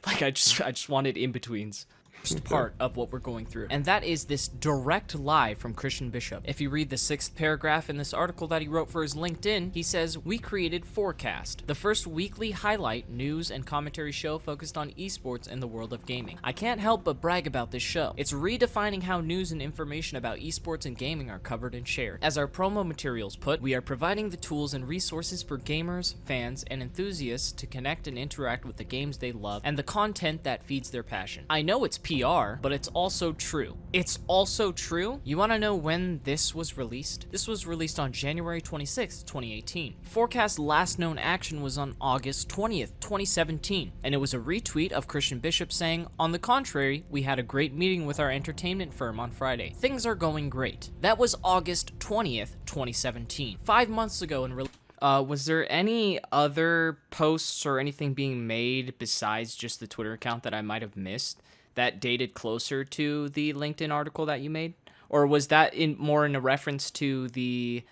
Like, I just wanted in-betweens. Just part of what we're going through. And that is this direct lie from Christian Bishop. If you read the 6th paragraph in this article that he wrote for his LinkedIn, he says, "We created Forecast, the first weekly highlight, news, and commentary show focused on esports and the world of gaming. I can't help but brag about this show. It's redefining how news and information about esports and gaming are covered and shared. As our promo materials put, we are providing the tools and resources for gamers, fans, and enthusiasts to connect and interact with the games they love and the content that feeds their passion. I know it's PR, but it's also true. It's also true? You want to know when this was released? This was released on January 26th, 2018. Forecast's last known action was on August 20th, 2017, and it was a retweet of Christian Bishop saying, "On the contrary, we had a great meeting with our entertainment firm on Friday. Things are going great." That was August 20th, 2017. 5 months ago in was there any other posts or anything being made besides just the Twitter account that I might have missed that dated closer to the LinkedIn article that you made? Or was that more in a reference to the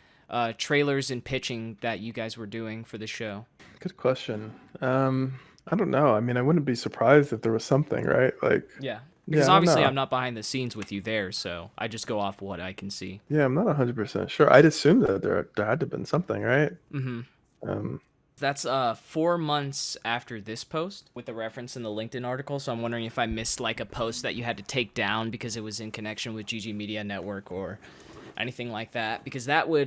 trailers and pitching that you guys were doing for the show? Good question. I don't know. I mean, I wouldn't be surprised if there was something, right? Like, yeah. Because yeah, obviously I'm not behind the scenes with you there, so I just go off what I can see. Yeah, I'm not 100% sure. I'd assume that there had to have been something, right? Mm-hmm. That's 4 months after this post with the reference in the LinkedIn article, so I'm wondering if I missed like a post that you had to take down because it was in connection with GG Media Network or anything like that, because that would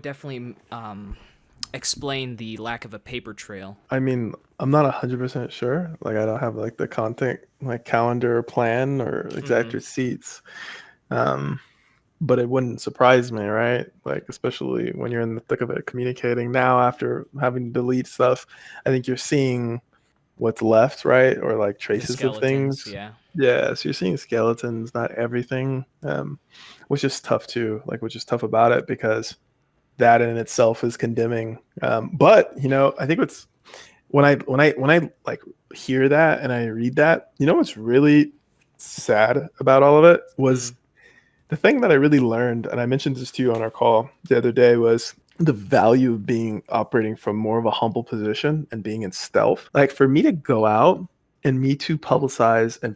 definitely explain the lack of a paper trail. I mean, I'm not 100% sure. Like, I don't have like the content like calendar plan or exact receipts. But it wouldn't surprise me, right? Like, especially when you're in the thick of it, communicating now after having to delete stuff. I think you're seeing what's left, right? Or like traces of things. Yeah, so you're seeing skeletons, not everything, which is tough too. Like, which is tough about it because that in itself is condemning. But you know, I think what's when I like hear that and I read that, you know, what's really sad about all of it was. The thing that I really learned, and I mentioned this to you on our call the other day, was the value of operating from more of a humble position and being in stealth. Like, for me to go out and me to publicize and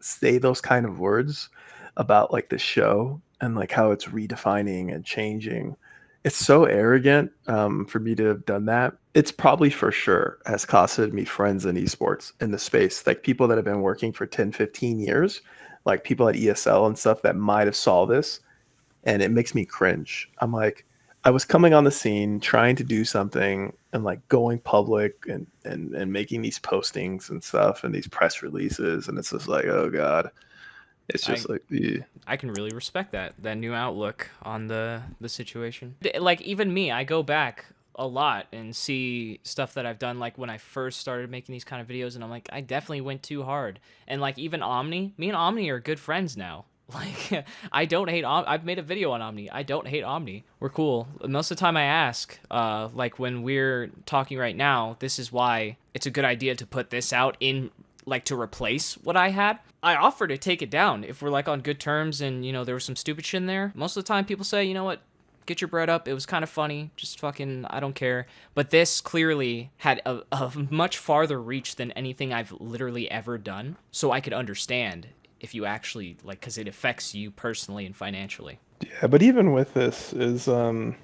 say those kind of words about like the show and like how it's redefining and changing, it's so arrogant for me to have done that. It's probably for sure has costed me friends in esports in the space, like people that have been working for 10, 15 years. Like people at ESL and stuff that might have saw this, and it makes me cringe. I'm like, I was coming on the scene trying to do something and like going public and making these postings and stuff and these press releases, and it's just like, oh god, it's just I can really respect that new outlook on the situation. Like, even me, I go back a lot and see stuff that I've done, like when I first started making these kind of videos, and I'm like, I definitely went too hard. And like, even Omni, me and Omni are good friends now. Like, I don't hate I've made a video on Omni. I don't hate Omni. We're cool. Most of the time I ask, like when we're talking right now, this is why it's a good idea to put this out in, like, to replace what I had. I offer to take it down if we're like on good terms and, you know, there was some stupid shit in there. Most of the time people say, you know what, get your bread up. It was kind of funny. Just fucking, I don't care. But this clearly had a much farther reach than anything I've literally ever done. So I could understand if you actually, like, because it affects you personally and financially. Yeah, but even with this is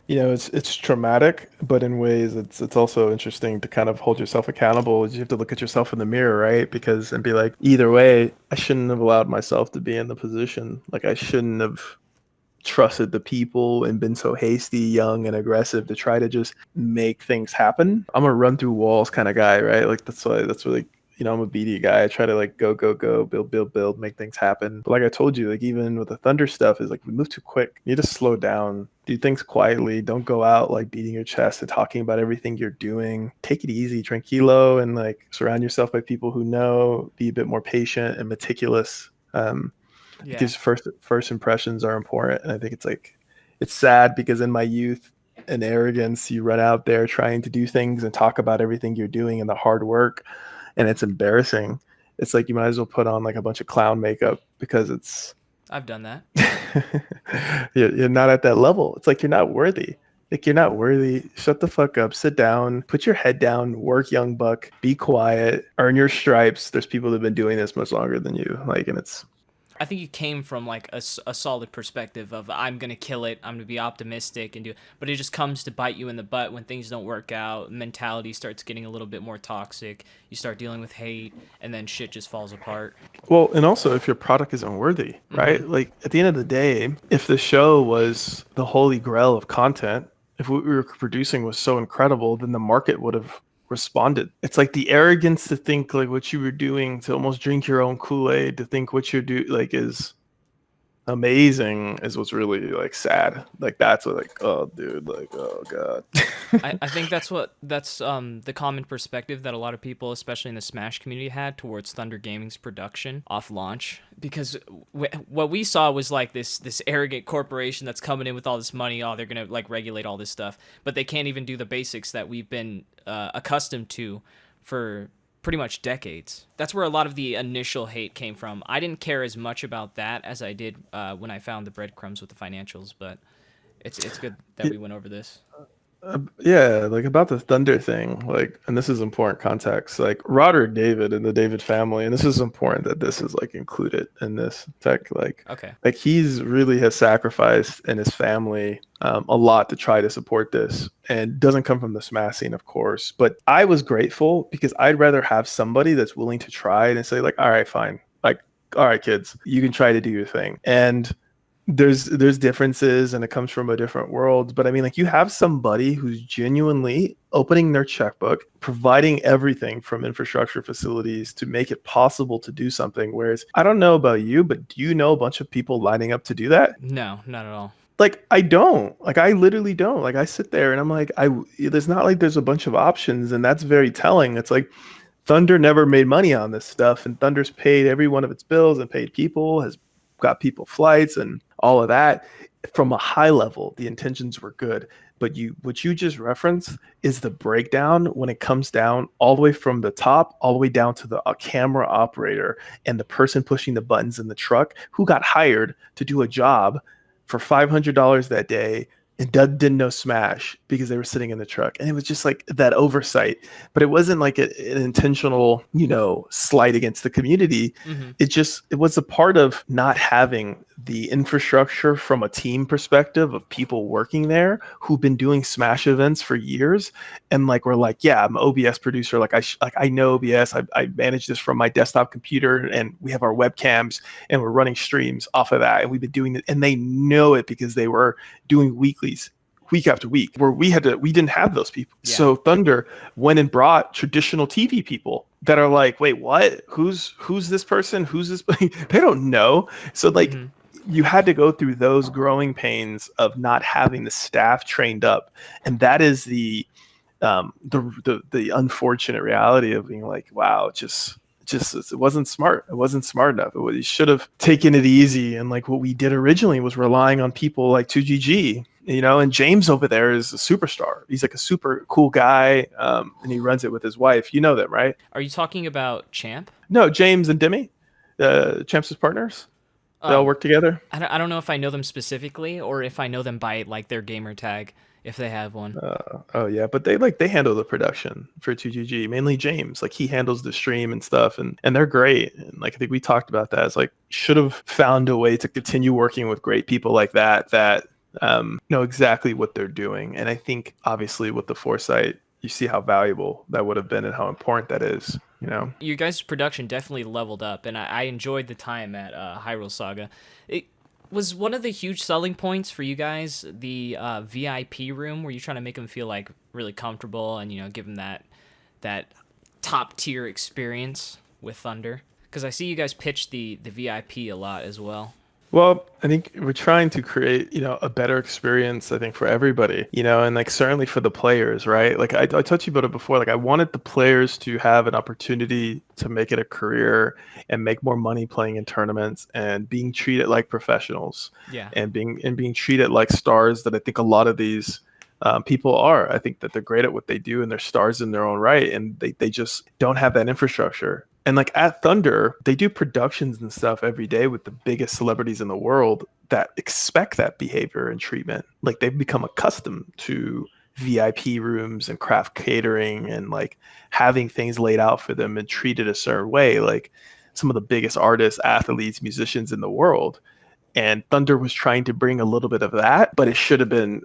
it's traumatic, but in ways it's also interesting to kind of hold yourself accountable. You have to look at yourself in the mirror, right? Because and be like, either way, I shouldn't have allowed myself to be in the position. Like I shouldn't have trusted the people and been so hasty, young, and aggressive to try to just make things happen. I'm a run through walls kind of guy, right? Like that's what like I'm a BD guy. I try to like go, build, make things happen. But like I told you, like even with the Thunder stuff, is like we move too quick. You need to slow down, do things quietly. Don't go out like beating your chest and talking about everything you're doing. Take it easy, tranquilo, and like surround yourself by people who know. Be a bit more patient and meticulous. Because first impressions are important, and I think it's sad because in my youth and arrogance, you run out there trying to do things and talk about everything you're doing and the hard work, and it's embarrassing. It's like you might as well put on like a bunch of clown makeup because it's I've done that. you're not at that level. It's like you're not worthy. Like you're not worthy. Shut the fuck up. Sit down. Put your head down. Work, young buck. Be quiet. Earn your stripes. There's people that have been doing this much longer than you. Like, and it's. I think you came from like a solid perspective of I'm gonna kill it, I'm gonna be optimistic and do, but it just comes to bite you in the butt when things don't work out. Mentality starts getting a little bit more toxic. You start dealing with hate, and then shit just falls apart. Well, and also if your product is unworthy, right? Like at the end of the day, if the show was the holy grail of content, if what we were producing was so incredible, then the market would have responded. It's like the arrogance to think like what you were doing, to almost drink your own Kool-Aid, to think what you're doing like is amazing is what's really like sad. Like that's what like, oh dude, like, oh god. I think that's the common perspective that a lot of people, especially in the Smash community, had towards Thunder Gaming's production off launch, because what we saw was like this arrogant corporation that's coming in with all this money. Oh, they're gonna like regulate all this stuff, but they can't even do the basics that we've been accustomed to for pretty much decades. That's where a lot of the initial hate came from. I didn't care as much about that as I did when I found the breadcrumbs with the financials, but it's good that we went over this. Yeah, like about the Thunder thing, like, and this is important context, like Roderick David and the David family, and this is important that this is like included in this tech, like, okay, like he's really has sacrificed and his family a lot to try to support this, and doesn't come from the Smash scene, of course, but I was grateful because I'd rather have somebody that's willing to try it and say like, all right, fine, like, all right, kids, you can try to do your thing, and there's differences and it comes from a different world, but I mean, like, you have somebody who's genuinely opening their checkbook, providing everything from infrastructure, facilities to make it possible to do something, whereas I don't know about you, but do you know a bunch of people lining up to do that? No, not at all. Like, I don't. Like, I literally don't. Like, I sit there and I'm like, there's not like there's a bunch of options, and that's very telling. It's like Thunder never made money on this stuff, and Thunder's paid every one of its bills and paid people, has got people flights and all of that. From a high level, the intentions were good, but what you just referenced is the breakdown when it comes down all the way from the top all the way down to the camera operator and the person pushing the buttons in the truck who got hired to do a job for $500 that day and didn't know Smash because they were sitting in the truck. And it was just like that oversight, but it wasn't like an intentional, slight against the community. Mm-hmm. It was a part of not having the infrastructure from a team perspective of people working there who've been doing Smash events for years. And like, we're like, yeah, I'm an OBS producer. Like I know OBS. I manage this from my desktop computer, and we have our webcams and we're running streams off of that. And we've been doing it, and they know it because they were doing weeklies week after week where we didn't have those people. Yeah. So Thunder went and brought traditional TV people that are like, wait, what? Who's this person? Who's this? They don't know. So like, you had to go through those growing pains of not having the staff trained up. And that is the unfortunate reality of being like, wow, it wasn't smart. It wasn't smart enough. You should have taken it easy. And like what we did originally was relying on people like 2GG, and James over there is a superstar. He's like a super cool guy. And he runs it with his wife. You know them, right? Are you talking about Champ? No, James and Demi, Champ's partners. They all work together. I don't know if I know them specifically or if I know them by like their gamer tag. if they have one. Oh yeah, but they handle the production for 2GG, mainly James. Like he handles the stream and stuff, and they're great. And like I think we talked about that. It's like should have found a way to continue working with great people like that know exactly what they're doing. And I think obviously with the foresight, you see how valuable that would have been and how important that is. You know, your guys' production definitely leveled up, and I enjoyed the time at Hyrule Saga. It was one of the huge selling points for you guys, the VIP room, where you're trying to make them feel like really comfortable and give them that top tier experience with Thunder. Because I see you guys pitch the VIP a lot as well. Well, I think we're trying to create, a better experience, I think, for everybody, and like certainly for the players, right? Like I touched you about it before. Like I wanted the players to have an opportunity to make it a career and make more money playing in tournaments and being treated like professionals. Yeah. And being treated like stars that I think a lot of these people are. I think that they're great at what they do and they're stars in their own right, and they just don't have that infrastructure. And like at Thunder, they do productions and stuff every day with the biggest celebrities in the world that expect that behavior and treatment. Like they've become accustomed to VIP rooms and craft catering and like having things laid out for them and treated a certain way. Like some of the biggest artists, athletes, musicians in the world. And Thunder was trying to bring a little bit of that, but it should have been,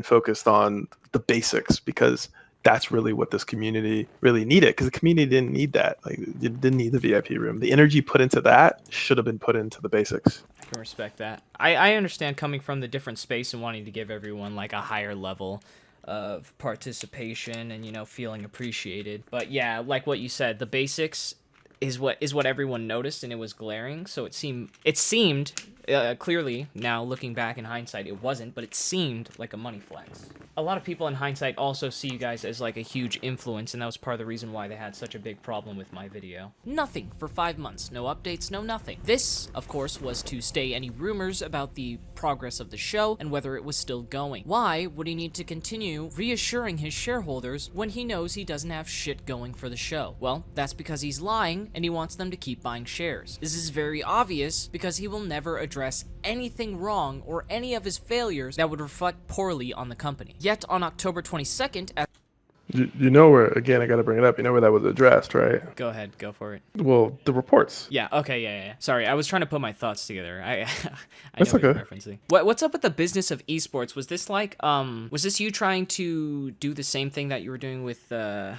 focused on the basics, because that's really what this community really needed, because the community didn't need that. Like, it didn't need the VIP room. The energy put into that should have been put into the basics. I can respect that. I understand coming from the different space and wanting to give everyone like a higher level of participation and feeling appreciated. But yeah, like what you said, the basics is what everyone noticed, and it was glaring. So it seemed clearly, now looking back in hindsight, it wasn't, but it seemed like a money flex. A lot of people in hindsight also see you guys as like a huge influence, and that was part of the reason why they had such a big problem with my video. Nothing for 5 months, no updates, no nothing. This, of course, was to stay any rumors about the progress of the show and whether it was still going. Why would he need to continue reassuring his shareholders when he knows he doesn't have shit going for the show? Well, that's because he's lying and he wants them to keep buying shares. This is very obvious because he will never address anything wrong or any of his failures that would reflect poorly on the company. Yet on October 22nd, You know where, again, I got to bring it up, you know where that was addressed, right? Go ahead, go for it. Well, the reports. Yeah, okay, yeah. Sorry, I was trying to put my thoughts together. I That's know what you're okay. referencing. What's up with the business of esports? Was this like, was this you trying to do the same thing that you were doing with the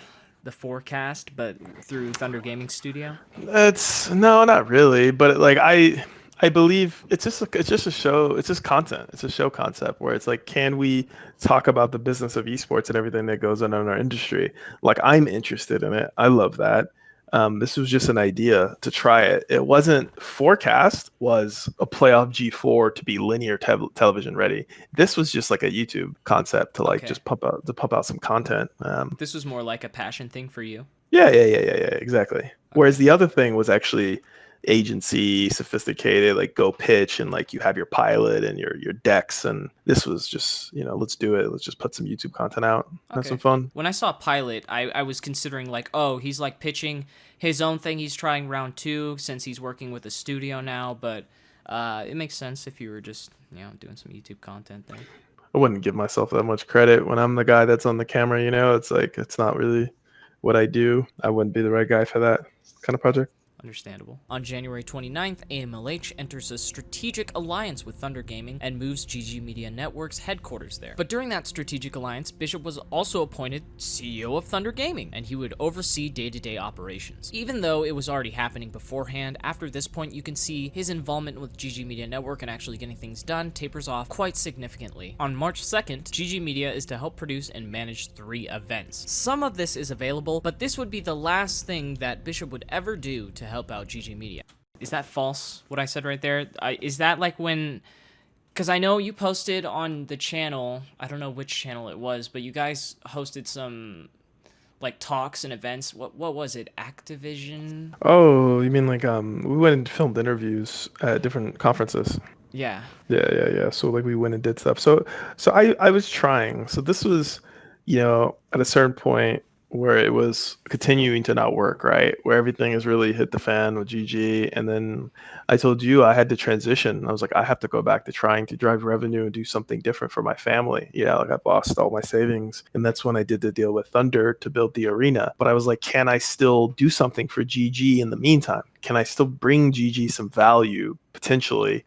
forecast, but through Thunder Gaming Studio? No, not really, but like I believe it's just a show. It's just content. It's a show concept where it's like, can we talk about the business of esports and everything that goes on in our industry? Like, I'm interested in it. I love that. This was just an idea to try it. It wasn't forecast was a playoff G4 to be linear television ready. This was just like a YouTube concept to like just pump out some content. This was more like a passion thing for you. Yeah, exactly. Okay. Whereas the other thing was actually agency, sophisticated, like go pitch, and like you have your pilot and your decks, and this was just, let's do it. Let's just put some YouTube content out. Have some fun. When I saw pilot, I was considering like, oh, he's like pitching his own thing. He's trying round 2 since he's working with a studio now, but it makes sense if you were just, doing some YouTube content there. I wouldn't give myself that much credit when I'm the guy that's on the camera, It's like, it's not really what I do. I wouldn't be the right guy for that kind of project. Understandable. On January 29th, AMLH enters a strategic alliance with Thunder Gaming and moves GG Media Network's headquarters there. But during that strategic alliance, Bishop was also appointed CEO of Thunder Gaming, and he would oversee day-to-day operations. Even though it was already happening beforehand, after this point you can see his involvement with GG Media Network and actually getting things done tapers off quite significantly. On March 2nd, GG Media is to help produce and manage 3 events. Some of this is available, but this would be the last thing that Bishop would ever do to help out GG Media. Is that false, what I said right there? Is that like when... Because I know you posted on the channel, I don't know which channel it was, but you guys hosted some like talks and events. What was it? Activision? Oh, you mean like we went and filmed interviews at different conferences. Yeah. Yeah. So like we went and did stuff. So I was trying. So this was, at a certain point where it was continuing to not work, right? Where everything has really hit the fan with GG. And then I told you I had to transition. I was like, I have to go back to trying to drive revenue and do something different for my family. Yeah, like I lost all my savings. And that's when I did the deal with Thunder to build the arena. But I was like, can I still do something for GG in the meantime? Can I still bring GG some value potentially?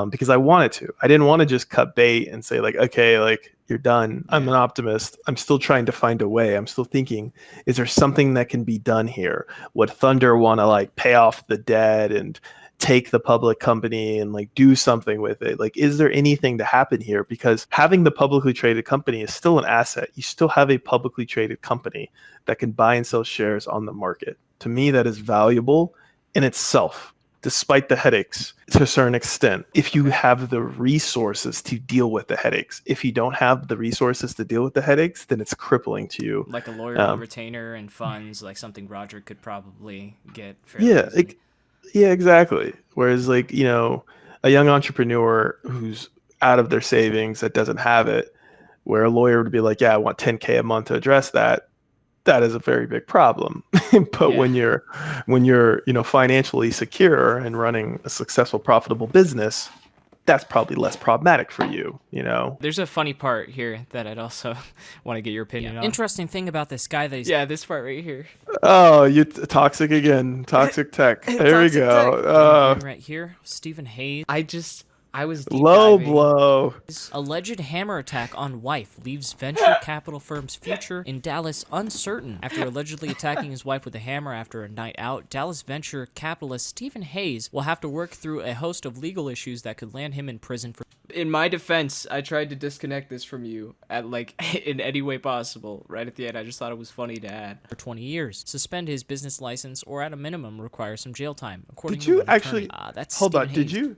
Because I wanted to. I didn't want to just cut bait and say like, okay, like you're done. I'm an optimist. I'm still trying to find a way. I'm still thinking, is there something that can be done here? Would Thunder want to like pay off the debt and take the public company and like do something with it? Like, is there anything to happen here? Because having the publicly traded company is still an asset. You still have a publicly traded company that can buy and sell shares on the market. To me, that is valuable in itself, despite the headaches to a certain extent, if you have the resources to deal with the headaches. If you don't have the resources to deal with the headaches, then it's crippling to you. Like a lawyer on retainer and funds, like something Roger could probably get fairly Yeah, easily. yeah, exactly. Whereas like, you know, a young entrepreneur who's out of their savings that doesn't have it, where a lawyer would be like, yeah, I want 10K a month to address that. That is a very big problem. But Yeah. when you're, you know, financially secure and running a successful, profitable business, that's probably less problematic for you, you know? There's a funny part here that I'd also want to get your opinion on. Interesting thing about this guy that he's... Yeah, this part right here. Oh, you toxic again. Toxic tech. There we go. Right here, Stephen Hayes. I was deep Low diving. blow. Alleged hammer attack on wife leaves venture capital firm's future in Dallas uncertain. After allegedly attacking his wife with a hammer after a night out, Dallas venture capitalist Stephen Hayes will have to work through a host of legal issues that could land him in prison for... In my defense, I tried to disconnect this from you at like in any way possible. Right at the end, I just thought it was funny to add. For 20 years, suspend his business license or at a minimum require some jail time. According Did to you an attorney. actually That's hold on? Stephen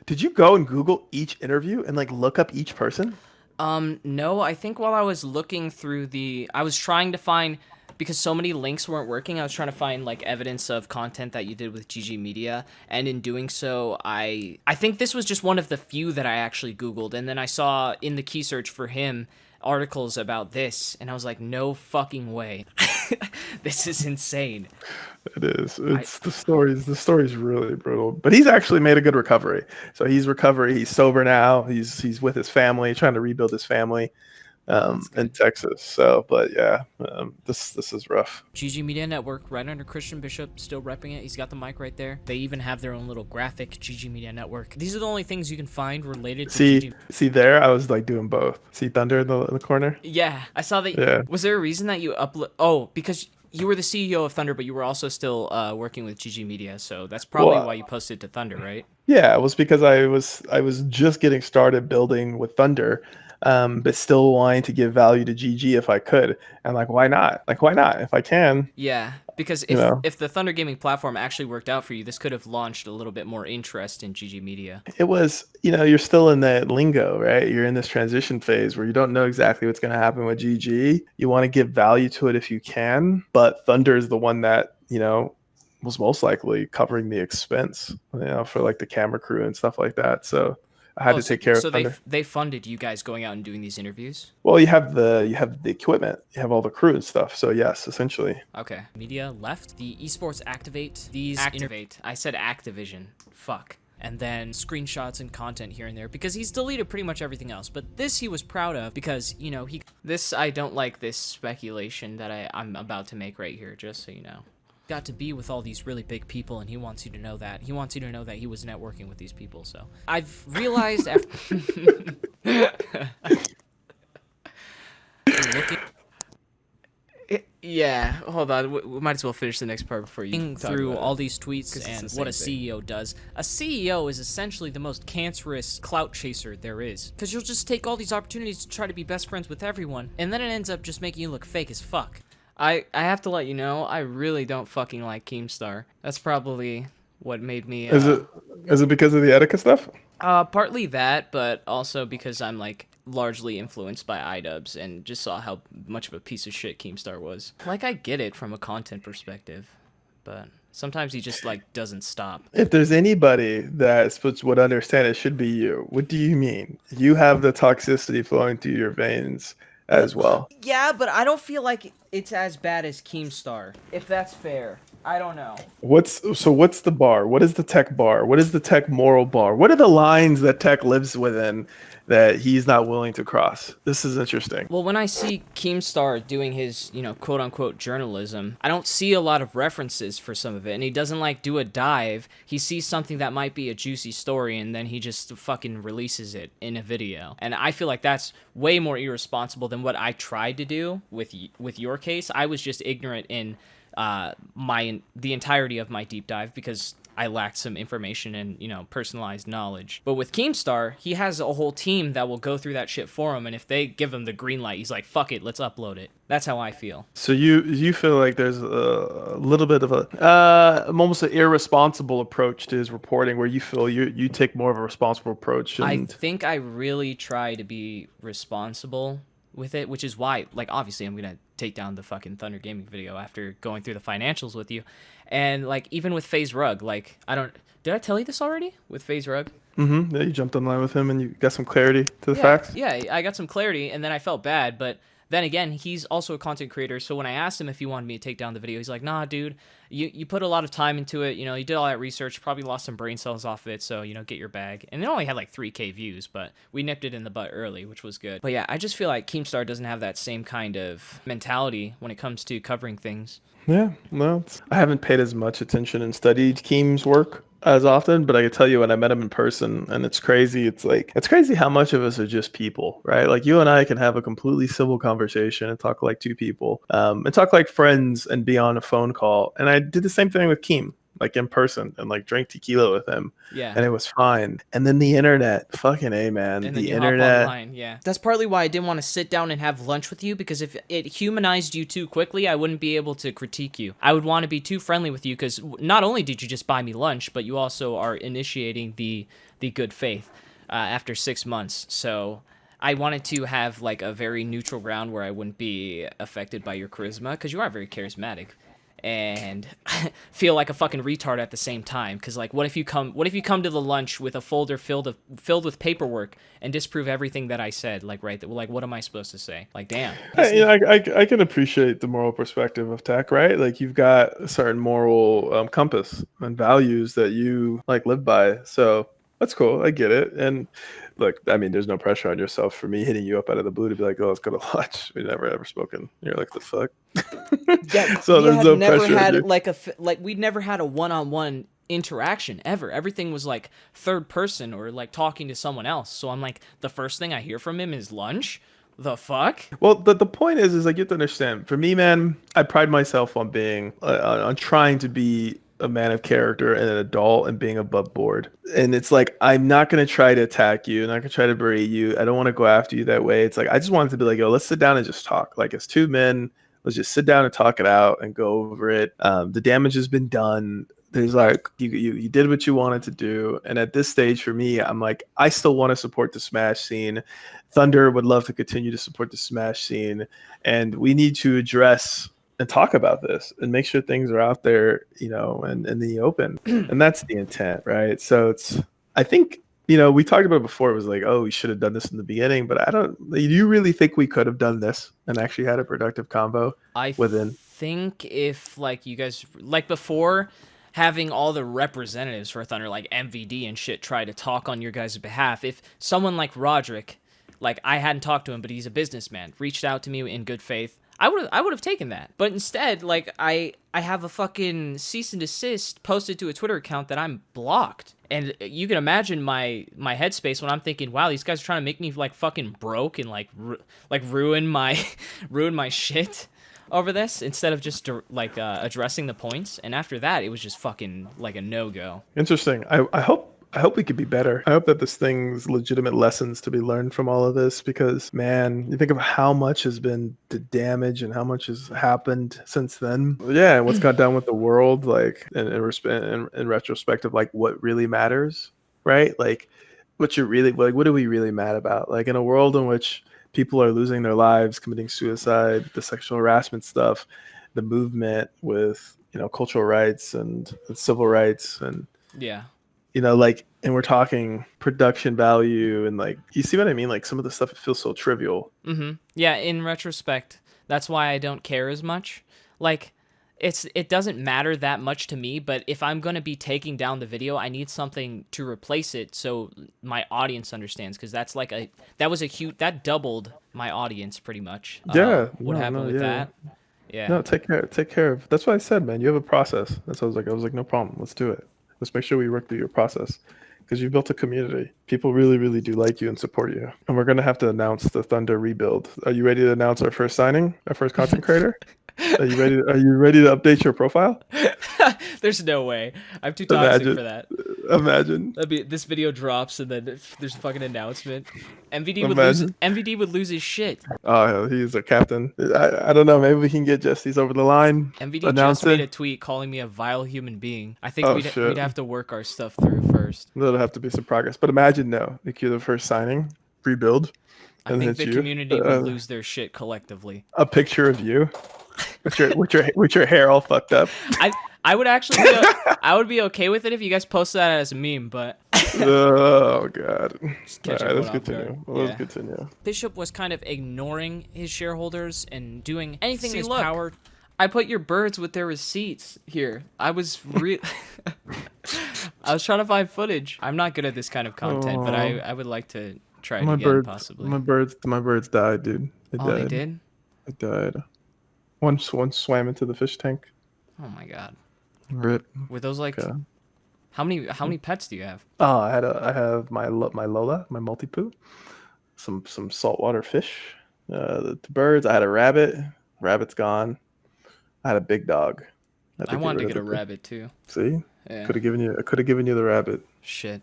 Did you go and Google each interview and like look up each person? No, I think while I was looking through I was trying to find, because so many links weren't working, I was trying to find like evidence of content that you did with GG Media, and in doing so, I think this was just one of the few that I actually Googled, and then I saw in the key search for him articles about this, and I was like, no fucking way. This is insane. It is. It's the story's really brutal. But he's actually made a good recovery. So he's sober now. He's with his family, trying to rebuild his family in Texas. So, but yeah, this is rough. GG Media Network, right under Christian Bishop, still repping it. He's got the mic right there. They even have their own little graphic, GG Media Network. These are the only things you can find related to GG. See there, I was like doing both. See Thunder in the corner? Yeah, I saw that. Yeah. Was there a reason that you upload? Oh, because you were the CEO of Thunder, but you were also still working with GG Media, so that's probably why you posted to Thunder, right? Yeah, it was because I was just getting started building with Thunder, but still wanting to give value to GG if I could. And like, why not? Like, why not? If I can. Yeah, because if the Thunder Gaming platform actually worked out for you, this could have launched a little bit more interest in GG Media. It was, you know, you're still in that lingo, right? You're in this transition phase where you don't know exactly what's going to happen with GG. You want to give value to it if you can, but Thunder is the one that, you know, was most likely covering the expense, you know, for like the camera crew and stuff like that. So I had to take care of Thunder. So they funded you guys going out and doing these interviews? Well, you have the equipment, you have all the crew and stuff. So yes, essentially. Okay. Media left. The esports activate. I said Activision. Fuck. And then screenshots and content here and there, because he's deleted pretty much everything else. But this he was proud of because, you know, I don't like this speculation that I'm about to make right here, just so you know. Got to be with all these really big people, and he wants you to know that. He wants you to know that he was networking with these people, so. I've realized after... Yeah, hold on. We might as well finish the next part before you through all these tweets and what a CEO does. A CEO is essentially the most cancerous clout chaser there is, because you'll just take all these opportunities to try to be best friends with everyone, and then it ends up just making you look fake as fuck. I have to let you know, I really don't fucking like Keemstar. That's probably what made me... Is it because of the Etika stuff? Partly that, but also because I'm like largely influenced by iDubbbz and just saw how much of a piece of shit Keemstar was. Like, I get it from a content perspective, but sometimes he just like doesn't stop. If there's anybody that would understand, it should be you. What do you mean? You have the toxicity flowing through your veins. as well. Yeah, but I don't feel like it's as bad as Keemstar, if that's fair. I don't know. What's the bar? What is the tech bar? What is the tech moral bar? What are the lines that tech lives within that he's not willing to cross? This is interesting. Well, when I see Keemstar doing his, quote unquote journalism, I don't see a lot of references for some of it. And he doesn't like do a dive. He sees something that might be a juicy story and then he just fucking releases it in a video. And I feel like that's way more irresponsible than what I tried to do with your case. I was just ignorant in the entirety of my deep dive because I lacked some information and, personalized knowledge. But with Keemstar, he has a whole team that will go through that shit for him, and if they give him the green light, he's like, fuck it, let's upload it. That's how I feel. So you feel like there's a little bit of almost an irresponsible approach to his reporting, where you feel you take more of a responsible approach. And... I think I really try to be responsible with it, which is why, like, obviously I'm gonna take down the fucking Thunder Gaming video after going through the financials with you. And like, even with FaZe Rug, like, did I tell you this already with FaZe Rug? Yeah, you jumped online with him and you got some clarity to the facts. Yeah, I got some clarity, and then I felt bad, but then again, he's also a content creator, so when I asked him if he wanted me to take down the video, he's like, nah, dude, you put a lot of time into it, you did all that research, probably lost some brain cells off of it, so, get your bag. And it only had like 3K views, but we nipped it in the butt early, which was good. But yeah, I just feel like Keemstar doesn't have that same kind of mentality when it comes to covering things. Yeah, well, I haven't paid as much attention and studied Keem's work as often, but I can tell you when I met him in person, and it's crazy. It's crazy how much of us are just people, right? Like, you and I can have a completely civil conversation and talk like two people, and talk like friends and be on a phone call. And I did the same thing with Keem, like in person, and like drank tequila with him. Yeah. And it was fine. And then the internet, fucking A, man. And the then internet. hop online, yeah. That's partly why I didn't want to sit down and have lunch with you, because if it humanized you too quickly, I wouldn't be able to critique you. I would want to be too friendly with you, because not only did you just buy me lunch, but you also are initiating the good faith after 6 months. So I wanted to have like a very neutral ground where I wouldn't be affected by your charisma, because you are very charismatic. And feel like a fucking retard at the same time, because like, what if you come to the lunch with a folder filled with paperwork and disprove everything that I said? Like, right, like, what am I supposed to say? Like, damn. I can appreciate the moral perspective of tech, right? Like, you've got a certain moral compass and values that you like live by, so that's cool. I get it. And look, I mean, there's no pressure on yourself for me hitting you up out of the blue to be like, oh, let's go to lunch. We've never ever spoken. You're like, the fuck? Yeah, so there's no pressure. We'd never had a one-on-one interaction ever. Everything was like third person or like talking to someone else. So I'm like, the first thing I hear from him is lunch? The fuck? Well, the point is like, you have to understand. For me, man, I pride myself on being, on trying to be a man of character and an adult and being above board. And it's like, I'm not going to try to attack you. I'm not going to try to berate you. I don't want to go after you that way. It's like, I just wanted to be like, yo, let's sit down and just talk. Like, as two men, let's just sit down and talk it out and go over it. The damage has been done. There's like, you did what you wanted to do. And at this stage for me, I'm like, I still want to support the Smash scene. Thunder would love to continue to support the Smash scene. And we need to address and talk about this and make sure things are out there, and in the open. And that's the intent, right? So I think, we talked about it before. It was like, oh, we should have done this in the beginning, but do you really think we could have done this and actually had a productive convo think if like you guys, like before, having all the representatives for Thunder, like MVD and shit, try to talk on your guys' behalf, if someone like Roderick, like, I hadn't talked to him, but he's a businessman, reached out to me in good faith, I would have taken that. But instead, like, I have a fucking cease and desist posted to a Twitter account that I'm blocked. And you can imagine my headspace when I'm thinking, wow, these guys are trying to make me like fucking broke and like ruin my shit over this, instead of just addressing the points. And after that, it was just fucking like a no-go. Interesting. I hope we could be better. I hope that this thing's legitimate lessons to be learned from all of this, because, man, you think of how much has been the damage and how much has happened since then. Yeah, and what's gone down with the world, like, in retrospect of like what really matters, right? Like, what are we really mad about? Like, in a world in which people are losing their lives, committing suicide, the sexual harassment stuff, the movement with, cultural rights and civil rights, and yeah. like, and we're talking production value and like, you see what I mean? Like some of the stuff, it feels so trivial. Yeah, in retrospect, that's why I don't care as much. Like, it doesn't matter that much to me, but if I'm going to be taking down the video, I need something to replace it so my audience understands, because that's like that doubled my audience pretty much. Yeah. What happened with that? Yeah. No, take care of. That's what I said, man. You have a process. That's what I was like, no problem. Let's do it. Let's make sure we work through your process, because you built a community. People really, really do like you and support you. And we're gonna have to announce the Thunder rebuild. Are you ready to announce our first signing, our first content creator? Are you ready to update your profile? There's no way. I'm too toxic for that. Imagine. This video drops and then there's a fucking announcement. MVD would lose his shit. Oh, he's a captain. I don't know. Maybe we can get Jesse's over the line. MVD just made a tweet calling me a vile human being. I think we'd have to work our stuff through first. There'll have to be some progress. But imagine, like you're the first signing, rebuild. I think the community would lose their shit collectively. A picture of you with your hair all fucked up. I would actually I would be okay with it if you guys posted that as a meme, but oh god. All right, let's continue. Let's continue. Bishop was kind of ignoring his shareholders and doing anything in his power. I put your birds with their receipts here. I was I was trying to find footage. I'm not good at this kind of content, but I would like to try it again, possibly. My birds died, dude. They did? It died. One swam into the fish tank. Oh my god. Rip. Were those like how many pets do you have? Oh, I have my Lola, my multi-poo. Some saltwater fish. The birds. I had a rabbit. Rabbit's gone. I had a big dog. I wanted to get a rabbit too. See? Yeah. Could have given you the rabbit. Shit.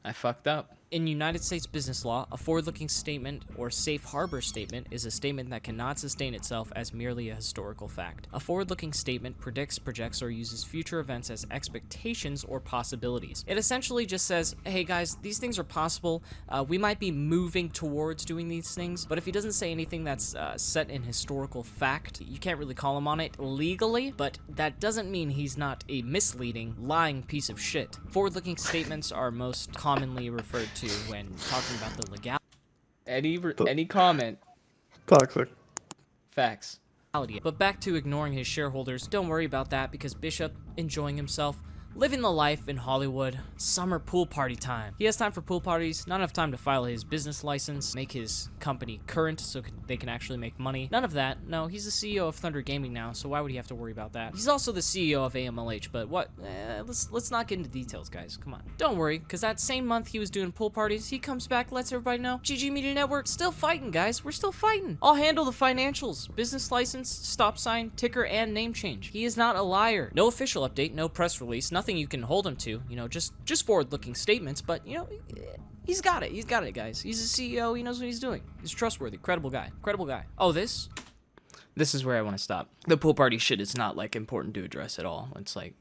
I fucked up. In United States business law, a forward-looking statement or safe harbor statement is a statement that cannot sustain itself as merely a historical fact. A forward-looking statement predicts, projects, or uses future events as expectations or possibilities. It essentially just says, hey guys, these things are possible. We might be moving towards doing these things, but if he doesn't say anything that's set in historical fact, you can't really call him on it legally, but that doesn't mean he's not a misleading, lying piece of shit. Forward-looking statements are most commonly referred to when talking about the legality. Any comment? Toxic. Facts. But back to ignoring his shareholders. Don't worry about that, because Bishop, enjoying himself, living the life in Hollywood, summer pool party time. He has time for pool parties, not enough time to file his business license, make his company current so they can actually make money. None of that. No, he's the CEO of Thunder Gaming now, so why would he have to worry about that? He's also the CEO of AMLH, but what? Let's not get into details, guys. Come on. Don't worry, because that same month he was doing pool parties, he comes back, lets everybody know, GG Media Network, still fighting, guys. We're still fighting. I'll handle the financials, business license, stop sign, ticker, and name change. He is not a liar. No official update, no press release, nothing you can hold him to, just forward-looking statements, but he's got it, guys. He's a CEO, he knows what he's doing. He's trustworthy, credible guy. Oh, this is where I want to stop. The pool party shit is not like important to address at all. It's like,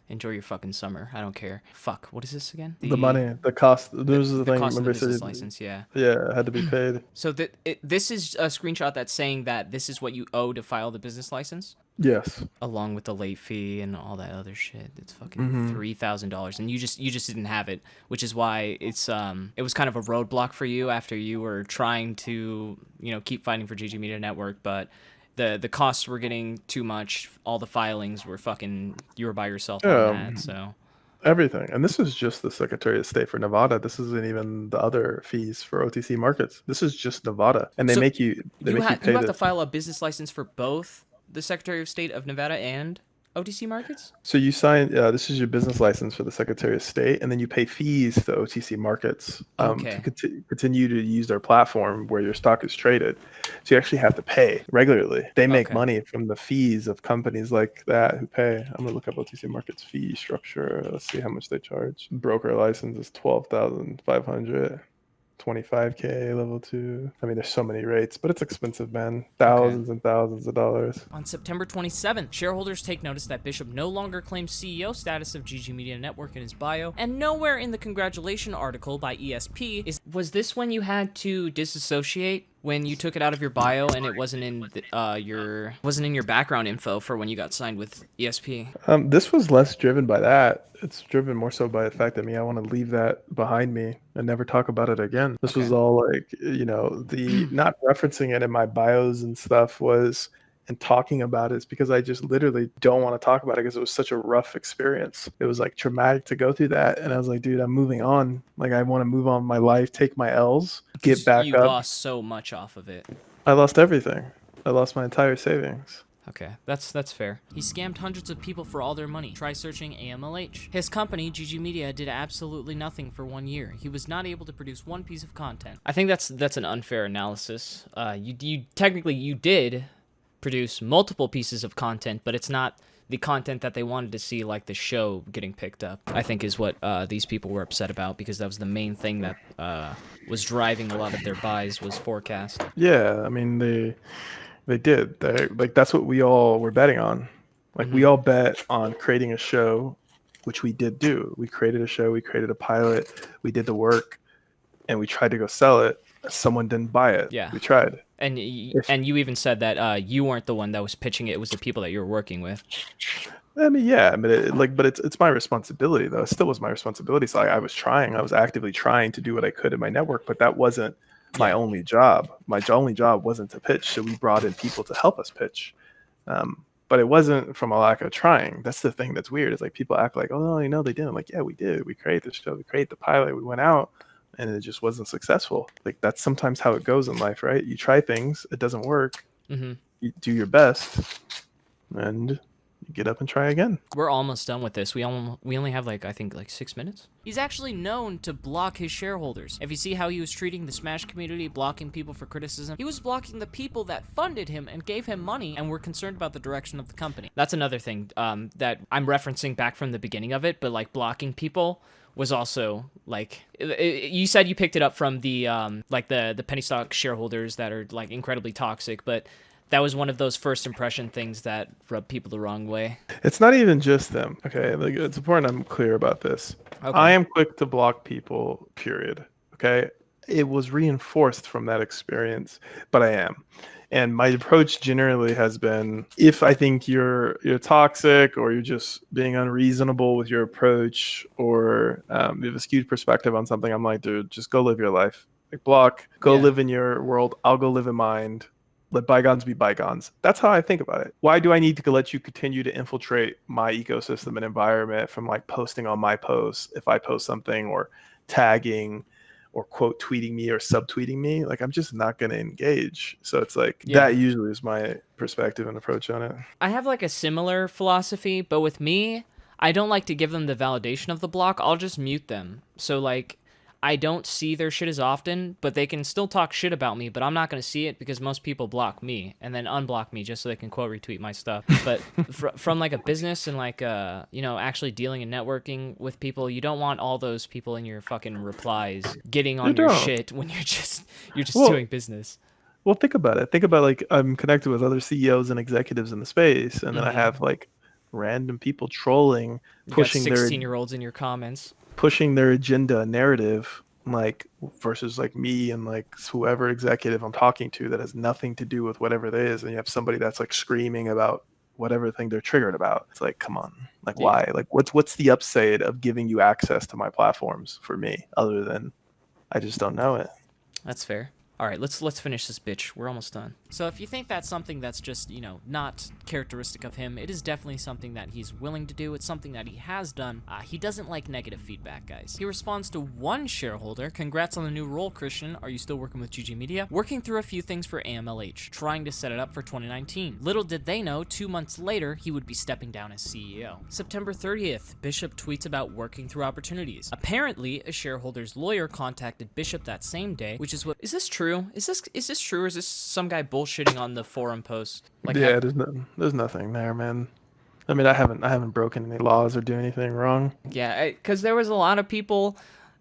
enjoy your fucking summer. I don't care. Fuck, what is this again? The money, the cost. This is the thing. Cost of the business license, yeah. Yeah, it had to be paid. So this is a screenshot that's saying that this is what you owe to file the business license? Yes. Along with the late fee and all that other shit. It's fucking $3,000, and you just didn't have it, which is why it was kind of a roadblock for you after you were trying to keep fighting for GG Media Network, but the costs were getting too much. All the filings were you were by yourself on that, so. Everything. And this is just the Secretary of State for Nevada. This isn't even the other fees for OTC markets. This is just Nevada. And they make you pay you have to file a business license for both the Secretary of State of Nevada and OTC markets? So you sign, this is your business license for the Secretary of State, and then you pay fees to OTC markets to continue to use their platform where your stock is traded. So you actually have to pay regularly. They make money from the fees of companies like that who pay. I'm going to look up OTC markets fee structure. Let's see how much they charge. Broker license is $12,500. 25K level 2. I mean, there's so many rates, but it's expensive, man. Thousands and thousands of dollars. On September 27th, shareholders take notice that Bishop no longer claims CEO status of GG Media Network in his bio, and nowhere in the congratulation article by ESP was this when you had to disassociate? when you took it out of your bio and it wasn't in your background info for when you got signed with ESP? This was less driven by that. It's driven more so by the fact that I want to leave that behind me and never talk about it again. This was all like, the not referencing it in my bios and stuff was, and talking about it is because I just literally don't want to talk about it because it was such a rough experience. It was like traumatic to go through that. And I was like, dude, I'm moving on. Like, I want to move on with my life, take my L's, get back you up. lost so much off of it. I lost everything. I lost my entire savings. Okay, that's fair. He scammed hundreds of people for all their money. Try searching AMLH. His company, GG Media, did absolutely nothing for 1 year. He was not able to produce one piece of content. I think that's an unfair analysis. You technically did produce multiple pieces of content, but it's not the content that they wanted to see, like the show getting picked up, I think is what these people were upset about, because that was the main thing that was driving a lot of their buys was forecast. Yeah, I mean, they did. Like, that's what we all were betting on. Like, we all bet on creating a show, which we did do. We created a show, we created a pilot, we did the work, and we tried to go sell it. Someone didn't buy it. Yeah. We tried. And you even said that you weren't the one that was pitching it. It was the people that you were working with. I mean, yeah, but it's my responsibility, though. It still was my responsibility. So I was trying. I was actively trying to do what I could in my network, but that wasn't my only job. My only job wasn't to pitch. So we brought in people to help us pitch. But it wasn't from a lack of trying. That's the thing that's weird. It's like people act like, oh, they didn't. Like, yeah, we did. We created the show. We created the pilot. We went out. And it just wasn't successful. Like, that's sometimes how it goes in life, right? You try things, it doesn't work. You do your best, and you get up and try again. We're almost done with this. We only have I think 6 minutes. He's actually known to block his shareholders. If you see how he was treating the Smash community, blocking people for criticism, he was blocking the people that funded him and gave him money and were concerned about the direction of the company. That's another thing that I'm referencing back from the beginning of it, but blocking people was also you said you picked it up from the the penny stock shareholders that are incredibly toxic, but that was one of those first impression things that rubbed people the wrong way. It's not even just them. Okay, it's important I'm clear about this. Okay. I am quick to block people, period. Okay, it was reinforced from that experience, but I am. And my approach generally has been, if I think you're toxic, or you're just being unreasonable with your approach, or you have a skewed perspective on something, I'm like, dude, just go live your life. Block, go live in your world. I'll go live in mine. Let bygones be bygones. That's how I think about it. Why do I need to let you continue to infiltrate my ecosystem and environment from posting on my posts if I post something, or tagging, or quote tweeting me, or subtweeting me? I'm just not going to engage. So it's that usually is my perspective and approach on it. I have a similar philosophy, but with me, I don't like to give them the validation of the block. I'll just mute them. So I don't see their shit as often, but they can still talk shit about me, but I'm not going to see it because most people block me and then unblock me just so they can quote retweet my stuff. But from a business and actually dealing and networking with people, you don't want all those people in your fucking replies getting on your shit when you're just doing business. Well, think about it. Think about I'm connected with other CEOs and executives in the space, and then I have random people trolling, pushing 16-year-olds in your comments, pushing their agenda narrative, versus me and whoever executive I'm talking to that has nothing to do with whatever it is. And you have somebody that's screaming about whatever thing they're triggered about. It's come on, why? What's the upside of giving you access to my platforms for me, other than I just don't know it? That's fair. All right, let's finish this bitch. We're almost done. So if you think that's something that's just, not characteristic of him, it is definitely something that he's willing to do. It's something that he has done. He doesn't like negative feedback, guys. He responds to one shareholder. Congrats on the new role, Christian. Are you still working with GG Media? Working through a few things for AMLH, trying to set it up for 2019. Little did they know, 2 months later, he would be stepping down as CEO. September 30th, Bishop tweets about working through opportunities. Apparently, a shareholder's lawyer contacted Bishop that same day, which is what... Is this true? Is this true, or is this some guy bullshitting on the forum post? There's nothing there, man. I mean, I haven't broken any laws or do anything wrong. Yeah, because there was a lot of people.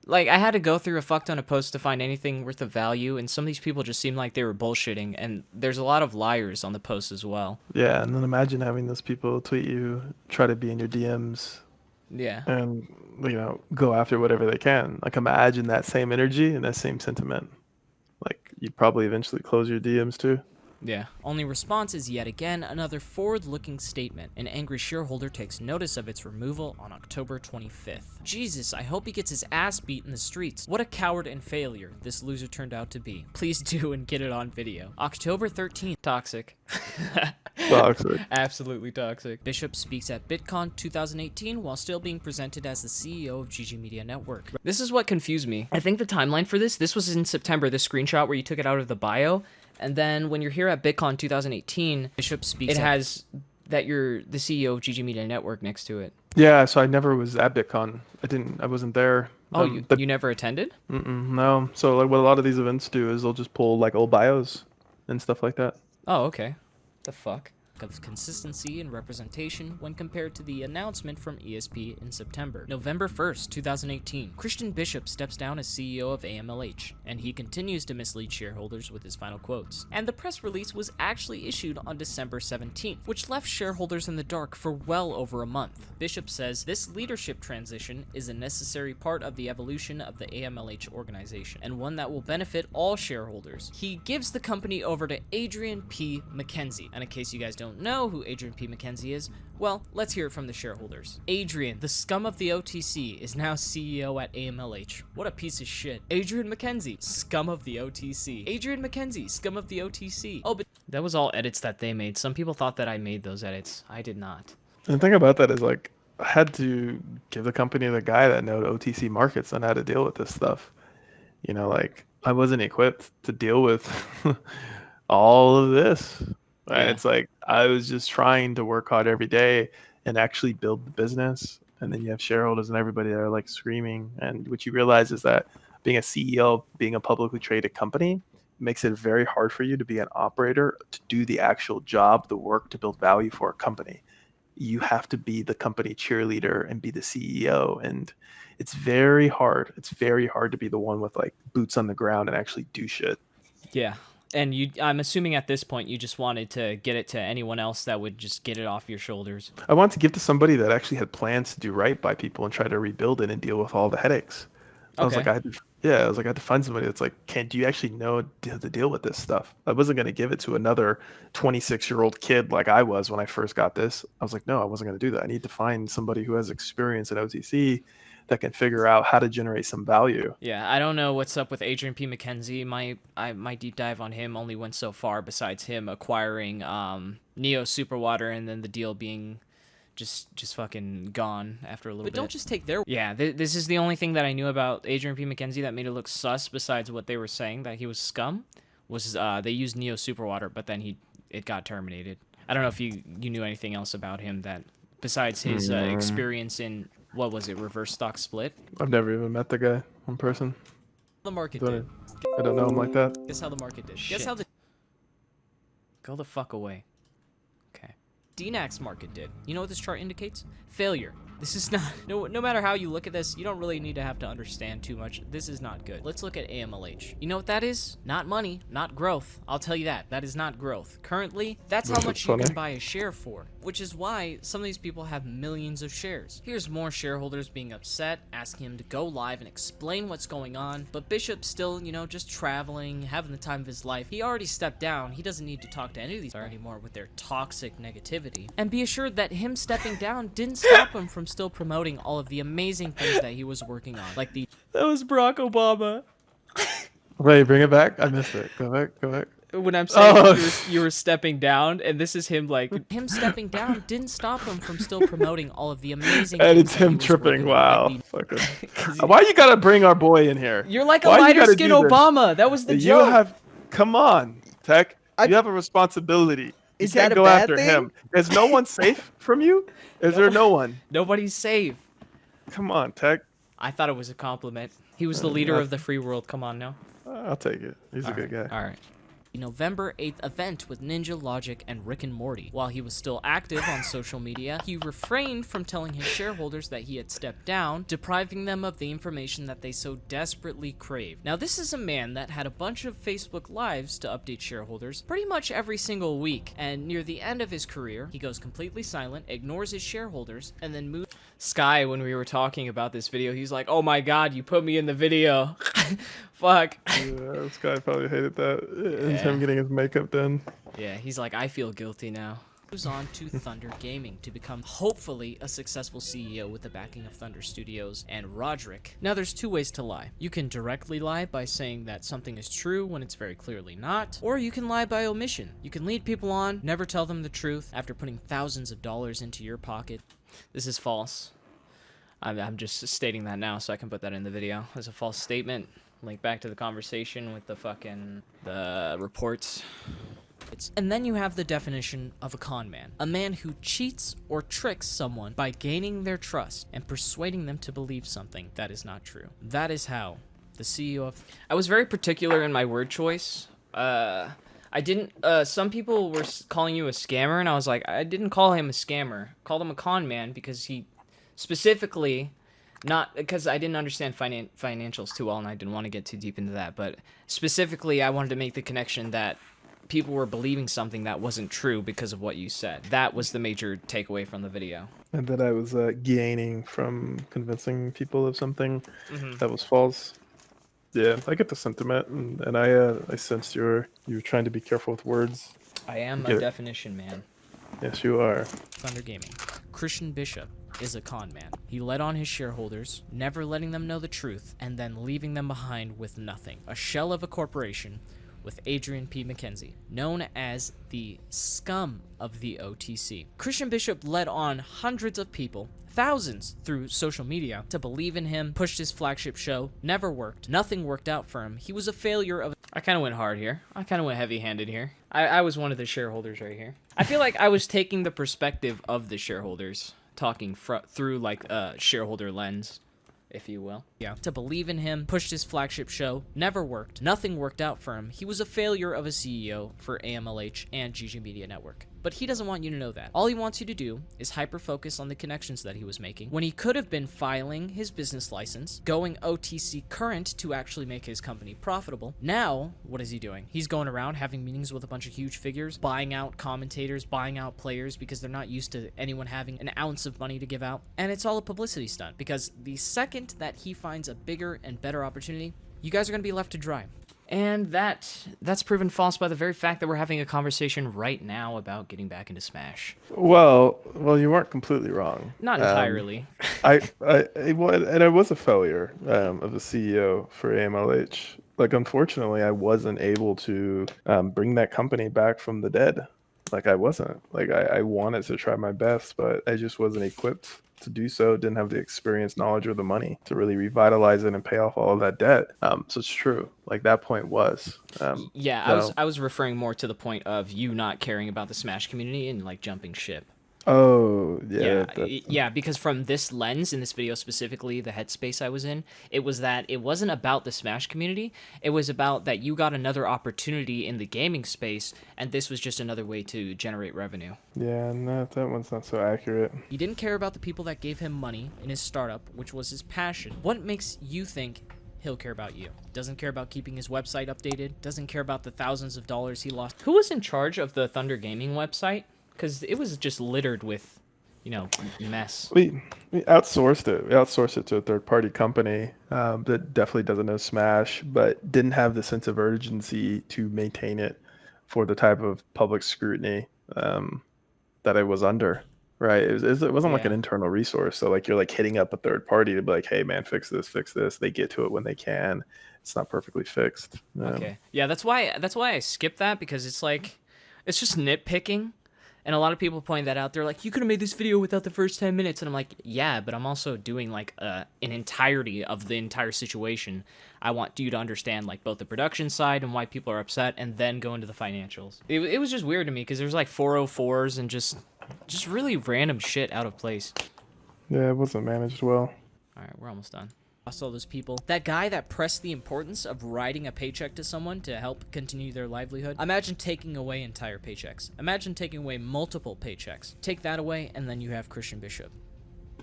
I had to go through a fuck ton of posts to find anything worth of value, and some of these people just seemed like they were bullshitting, and there's a lot of liars on the posts as well. Yeah, and then imagine having those people tweet you, try to be in your DMs. Yeah. And, go after whatever they can. Imagine that same energy and that same sentiment. Like, you'd probably eventually close your DMs too. Yeah. Only response is yet again another forward-looking statement. An angry shareholder takes notice of its removal on October 25th. Jesus, I hope he gets his ass beat in the streets. What a coward and failure this loser turned out to be. Please do and get it on video. October 13th. Toxic. Toxic. Absolutely toxic. Bishop speaks at BitCon 2018 while still being presented as the CEO of GG Media Network. This is what confused me. I think the timeline for this was in September, this screenshot where you took it out of the bio. And then when you're here at BitCon 2018, Bishop speaks. It has that you're the CEO of GG Media Network next to it. Yeah, so I never was at BitCon. I wasn't there. Oh, you never attended? No. So like what a lot of these events do is they'll just pull like old bios and stuff like that. Oh, okay. The fuck? Of consistency and representation when compared to the announcement from ESP in September. November 1st, 2018, Christian Bishop steps down as CEO of AMLH, and he continues to mislead shareholders with his final quotes. And the press release was actually issued on December 17th, which left shareholders in the dark for well over a month. Bishop says this leadership transition is a necessary part of the evolution of the AMLH organization, and one that will benefit all shareholders. He gives the company over to Adrian P. McKenzie, and in case you guys don't know who Adrian P. McKenzie is, well, let's hear it from the shareholders. Adrian, the scum of the OTC, is now CEO at AMLH. What a piece of shit. Adrian McKenzie, scum of the OTC. Adrian McKenzie, scum of the OTC. Oh, but that was all edits that they made. Some people thought that I made those edits. I did not. And the thing about that is like I had to give the company the guy that knowed OTC markets on how to deal with this stuff. You know, like I wasn't equipped to deal with all of this. Right? Yeah. It's like I was just trying to work hard every day and actually build the business. And then you have shareholders and everybody that are like screaming. And what you realize is that being a CEO, being a publicly traded company, makes it very hard for you to be an operator, to do the actual job, the work to build value for a company. You have to be the company cheerleader and be the CEO. And it's very hard. It's very hard to be the one with like boots on the ground and actually do shit. Yeah. And I'm assuming at this point you just wanted to get it to anyone else that would just get it off your shoulders. I wanted to give to somebody that actually had plans to do right by people and try to rebuild it and deal with all the headaches. I was like, I had to find somebody that's like, do you actually know how to deal with this stuff? I wasn't going to give it to another 26-year-old kid like I was when I first got this. I was like, no, I wasn't going to do that. I need to find somebody who has experience in OTC that can figure out how to generate some value. Yeah, I don't know what's up with Adrian P. McKenzie. My deep dive on him only went so far, besides him acquiring Neo Superwater and then the deal being just fucking gone after a little bit. But don't just take their... Yeah, this is the only thing that I knew about Adrian P. McKenzie that made it look sus, besides what they were saying, that he was scum, was they used Neo Superwater, but then it got terminated. I don't know if you knew anything else about him that, besides his experience in... What was it? Reverse stock split? I've never even met the guy in person. The market did. I don't know him like that. Guess how the market did. Shit. Guess how the... Go the fuck away. Okay. DNAX market did. You know what this chart indicates? Failure. This is not... No matter how you look at this, you don't really need to have to understand too much. This is not good. Let's look at AMLH. You know what that is? Not money, not growth. I'll tell you that. That is not growth. Currently, that's how much you can buy a share for, which is why some of these people have millions of shares. Here's more shareholders being upset, asking him to go live and explain what's going on, but Bishop's still, you know, just traveling, having the time of his life. He already stepped down. He doesn't need to talk to any of these anymore with their toxic negativity. And be assured that him stepping down didn't stop him from still promoting all of the amazing things that he was working on. Like the... That was Barack Obama. Wait, bring it back? I missed it. Go back. When I'm saying you were stepping down, and this is him like... Him stepping down didn't stop him from still promoting all of the amazing and things it's him tripping. Wow. Like Why you gotta bring our boy in here? You're like a lighter skin Obama. That was the joke. Come on, Tech. You have a responsibility. Is you can't that a go bad after thing? him. Is no one safe from you? Is there no one? Nobody's safe. Come on, Tech. I thought it was a compliment. He was the leader of the free world. Come on now. I'll take it. He's a good guy. All right. November 8th event with Ninja, Logic, and Rick and Morty. While he was still active on social media, he refrained from telling his shareholders that he had stepped down, depriving them of the information that they so desperately crave. Now, this is a man that had a bunch of Facebook Lives to update shareholders pretty much every single week, and near the end of his career, he goes completely silent, ignores his shareholders, and then moves... Sky, when we were talking about this video, he's like, oh my god, you put me in the video. Fuck. Yeah, this guy probably hated that. And Yeah. him getting his makeup done. Yeah, he's like, I feel guilty now. Moves on to Thunder Gaming to become hopefully a successful CEO with the backing of Thunder Studios and Roderick. Now there's two ways to lie. You can directly lie by saying that something is true when it's very clearly not, or you can lie by omission. You can lead people on, never tell them the truth after putting thousands of dollars into your pocket. This is false. I'm just stating that now so I can put that in the video. It's a false statement. Link back to the conversation with the reports. And then you have the definition of a con man. A man who cheats or tricks someone by gaining their trust and persuading them to believe something that is not true. That is how the CEO of... I was very particular in my word choice. I didn't... some people were calling you a scammer, and I was like, I didn't call him a scammer. I called him a con man because he specifically... Not because I didn't understand financials too well, and I didn't want to get too deep into that, but specifically I wanted to make the connection that people were believing something that wasn't true because of what you said. That was the major takeaway from the video. And that I was gaining from convincing people of something that was false. Yeah, I get the sentiment, and I sensed you're trying to be careful with words. I am a definition man. Yes, you are. Thunder Gaming. Christian Bishop is a con man. He led on his shareholders, never letting them know the truth, and then leaving them behind with nothing. A shell of a corporation with Adrian P. McKenzie, known as the scum of the OTC. Christian Bishop led on hundreds of people, thousands through social media, to believe in him, pushed his flagship show, never worked, nothing worked out for him. He was a failure of... I kind of went hard here. I kind of went heavy-handed here. I was one of the shareholders right here. I feel like I was taking the perspective of the shareholders, talking through like a shareholder lens, if you will. Yeah. To believe in him, pushed his flagship show, never worked, nothing worked out for him. He was a failure of a CEO for AMLH and GG Media Network. But he doesn't want you to know that. All he wants you to do is hyper-focus on the connections that he was making, when he could have been filing his business license, going OTC current to actually make his company profitable. Now, what is he doing? He's going around having meetings with a bunch of huge figures, buying out commentators, buying out players because they're not used to anyone having an ounce of money to give out. And it's all a publicity stunt, because the second that he finds a bigger and better opportunity, you guys are going to be left to dry. And that's proven false by the very fact that we're having a conversation right now about getting back into Smash. Well, you weren't completely wrong. Not entirely. I was a failure of a CEO for AMLH. Like, unfortunately, I wasn't able to bring that company back from the dead. Like, I wasn't. Like, I wanted to try my best, but I just wasn't equipped to do so. Didn't have the experience, knowledge, or the money to really revitalize it and pay off all of that debt. So it's true. Like, that point was. I was referring more to the point of you not caring about the Smash community and like jumping ship. Oh, yeah. Yeah, because from this lens, in this video specifically, the headspace I was in, it was that it wasn't about the Smash community, it was about that you got another opportunity in the gaming space, and this was just another way to generate revenue. Yeah, no, that one's not so accurate. He didn't care about the people that gave him money in his startup, which was his passion. What makes you think he'll care about you? Doesn't care about keeping his website updated, doesn't care about the thousands of dollars he lost. Who was in charge of the Thunder Gaming website? Because it was just littered with, mess. We outsourced it. We outsourced it to a third-party company that definitely doesn't know Smash, but didn't have the sense of urgency to maintain it for the type of public scrutiny that I was under. Right? It wasn't like an internal resource. So like you're like hitting up a third party to be like, hey man, fix this, fix this. They get to it when they can. It's not perfectly fixed. Okay. Yeah, that's why I skipped that, because it's like it's just nitpicking. And a lot of people point that out. They're like, you could have made this video without the first 10 minutes. And I'm like, yeah, but I'm also doing like an entirety of the entire situation. I want you to understand like both the production side and why people are upset, and then go into the financials. It was just weird to me because there's like 404s and just really random shit out of place. Yeah, it wasn't managed well. All right, we're almost done. Lost all those people. That guy that pressed the importance of writing a paycheck to someone to help continue their livelihood. Imagine taking away entire paychecks. Imagine taking away multiple paychecks. Take that away, and then you have Christian Bishop,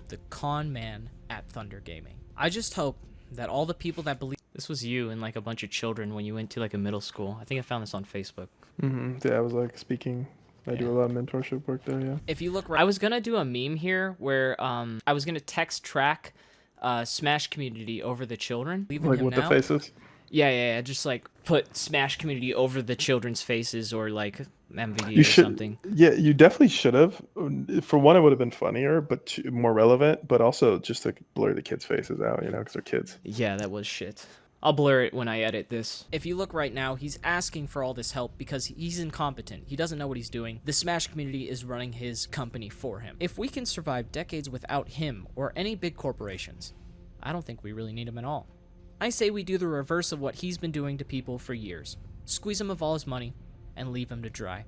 the con man at Thunder Gaming. I just hope that all the people that believe... This was you and like a bunch of children when you went to like a middle school. I think I found this on Facebook. Yeah, I was like speaking... I do a lot of mentorship work there, yeah. If you look right... I was going to do a meme here where I was going to text track... Smash community over the children. Like with the faces? Yeah. Just like put Smash community over the children's faces or like MVD You or should, something. yeah, you definitely should have. For one, it would have been funnier, but more relevant. But also just to blur the kids' faces out, because they're kids. Yeah, that was shit. I'll blur it when I edit this. If you look right now, he's asking for all this help because he's incompetent. He doesn't know what he's doing. The Smash community is running his company for him. If we can survive decades without him or any big corporations, I don't think we really need him at all. I say we do the reverse of what he's been doing to people for years. Squeeze him of all his money and leave him to dry.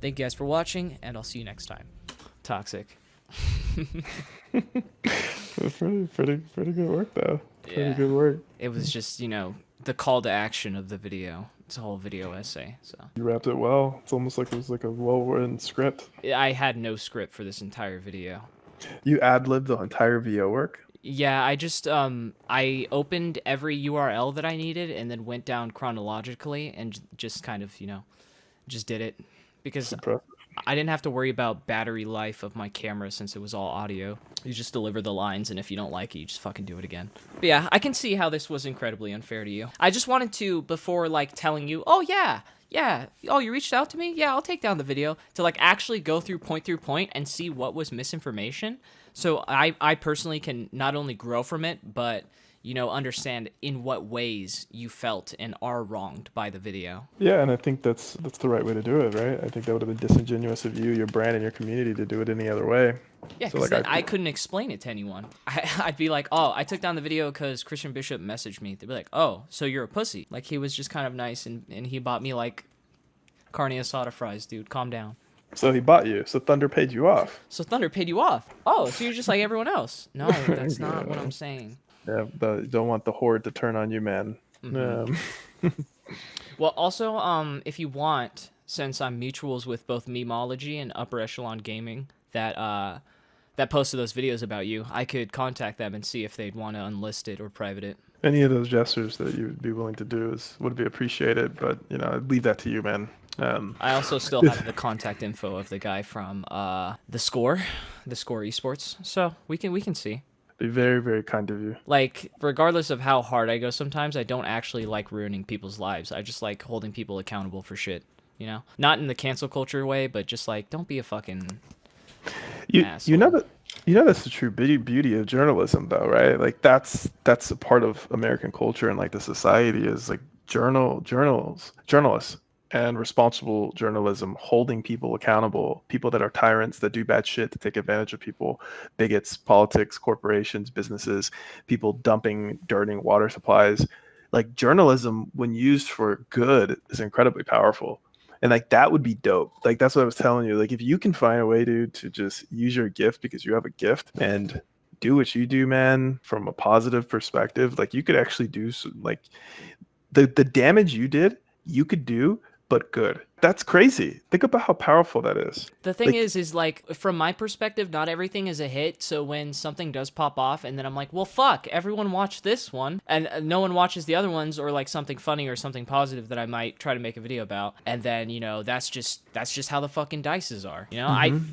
Thank you guys for watching, and I'll see you next time. Toxic. Pretty good work though. Pretty good work. It was just, the call to action of the video. It's a whole video essay, so. You wrapped it well. It's almost like it was like a well-written script. I had no script for this entire video. You ad-libbed the entire VO work? Yeah, I just, I opened every URL that I needed and then went down chronologically and just kind of, just did it. Because I didn't have to worry about battery life of my camera since it was all audio. You just deliver the lines, and if you don't like it, you just fucking do it again. But yeah, I can see how this was incredibly unfair to you. I just wanted to, before, like, telling you, oh, yeah, oh, you reached out to me? Yeah, I'll take down the video, to, like, actually go through point and see what was misinformation. So I personally can not only grow from it, but, understand in what ways you felt and are wronged by the video. Yeah, and I think that's the right way to do it, right? I think that would have been disingenuous of you, your brand, and your community to do it any other way. Yeah, because I couldn't explain it to anyone. I'd be like, oh, I took down the video because Christian Bishop messaged me. They'd be like, oh, so you're a pussy. Like, he was just kind of nice, and he bought me, like, carne asada fries, dude. Calm down. So he bought you. So Thunder paid you off. So Thunder paid you off. Oh, so you're just like everyone else. No, that's not what I'm saying. Yeah, but you don't want the horde to turn on you, man. Mm-hmm. Well, also, if you want, since I'm mutuals with both Memology and Upper Echelon Gaming that posted those videos about you, I could contact them and see if they'd want to unlist it or private it. Any of those gestures that you would be willing to do would be appreciated, but I'd leave that to you, man. I also still have the contact info of the guy from the Score Esports, so we can see. Be very, very kind of you. Like, regardless of how hard I go sometimes, I don't actually like ruining people's lives. I just like holding people accountable for shit, Not in the cancel culture way, but just like, don't be a fucking asshole. That's the true beauty of journalism, though, right? Like, that's a part of American culture and, like, the society is, like, journalists and responsible journalism, holding people accountable, people that are tyrants, that do bad shit, to take advantage of people, bigots, politics, corporations, businesses, people dumping dirty water supplies. Like, journalism, when used for good, is incredibly powerful. And, like, that would be dope. Like, that's what I was telling you. Like, if you can find a way, dude, to just use your gift because you have a gift and do what you do, man, from a positive perspective, like, you could actually do like the damage you did, you could do, but good. That's crazy. Think about how powerful that is. The thing is like, from my perspective, not everything is a hit. So when something does pop off and then I'm like, well, fuck, everyone watched this one and no one watches the other ones, or like something funny or something positive that I might try to make a video about. And then, that's just how the fucking dices are.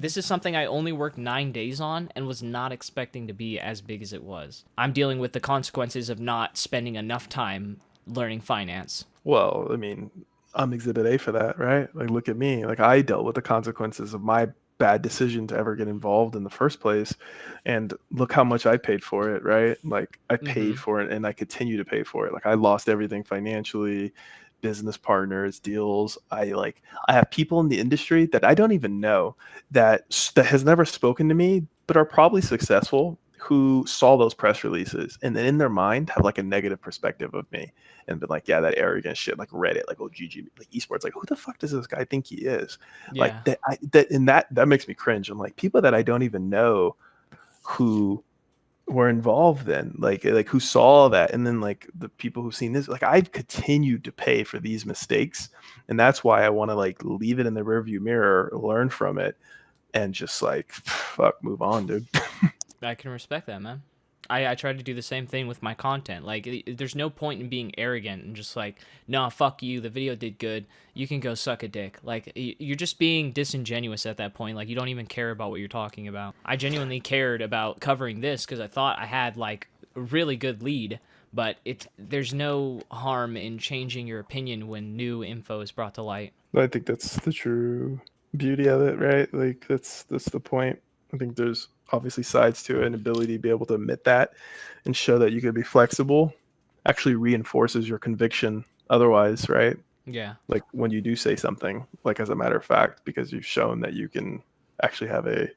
This is something I only worked 9 days on and was not expecting to be as big as it was. I'm dealing with the consequences of not spending enough time learning finance. Well, I mean, I'm exhibit A for that, right? Like, look at me. Like, I dealt with the consequences of my bad decision to ever get involved in the first place, and look how much I paid for it, right? Like, I paid for it and I continue to pay for it. Like, I lost everything financially, business partners, deals. I have people in the industry that I don't even know that has never spoken to me, but are probably successful, who saw those press releases and then in their mind have like a negative perspective of me and been like, yeah, that arrogant shit, like Reddit, like, oh, GG, like esports, like, who the fuck does this guy think he is? Yeah. Like that makes me cringe. I'm like, people that I don't even know who were involved then, like who saw that, and then like the people who've seen this, like, I've continued to pay for these mistakes, and that's why I want to like leave it in the rearview mirror, learn from it, and just like fuck, move on, dude. I can respect that, man. I try to do the same thing with my content. Like, there's no point in being arrogant and just like, nah, fuck you, the video did good, you can go suck a dick. Like, you're just being disingenuous at that point. Like, you don't even care about what you're talking about. I genuinely cared about covering this because I thought I had like a really good lead, but there's no harm in changing your opinion when new info is brought to light. I think that's the true beauty of it, right? Like that's the point. I think there's obviously sides to it, and ability to be able to admit that and show that you could be flexible actually reinforces your conviction otherwise, right? Yeah. Like when you do say something, like as a matter of fact, because you've shown that you can actually have a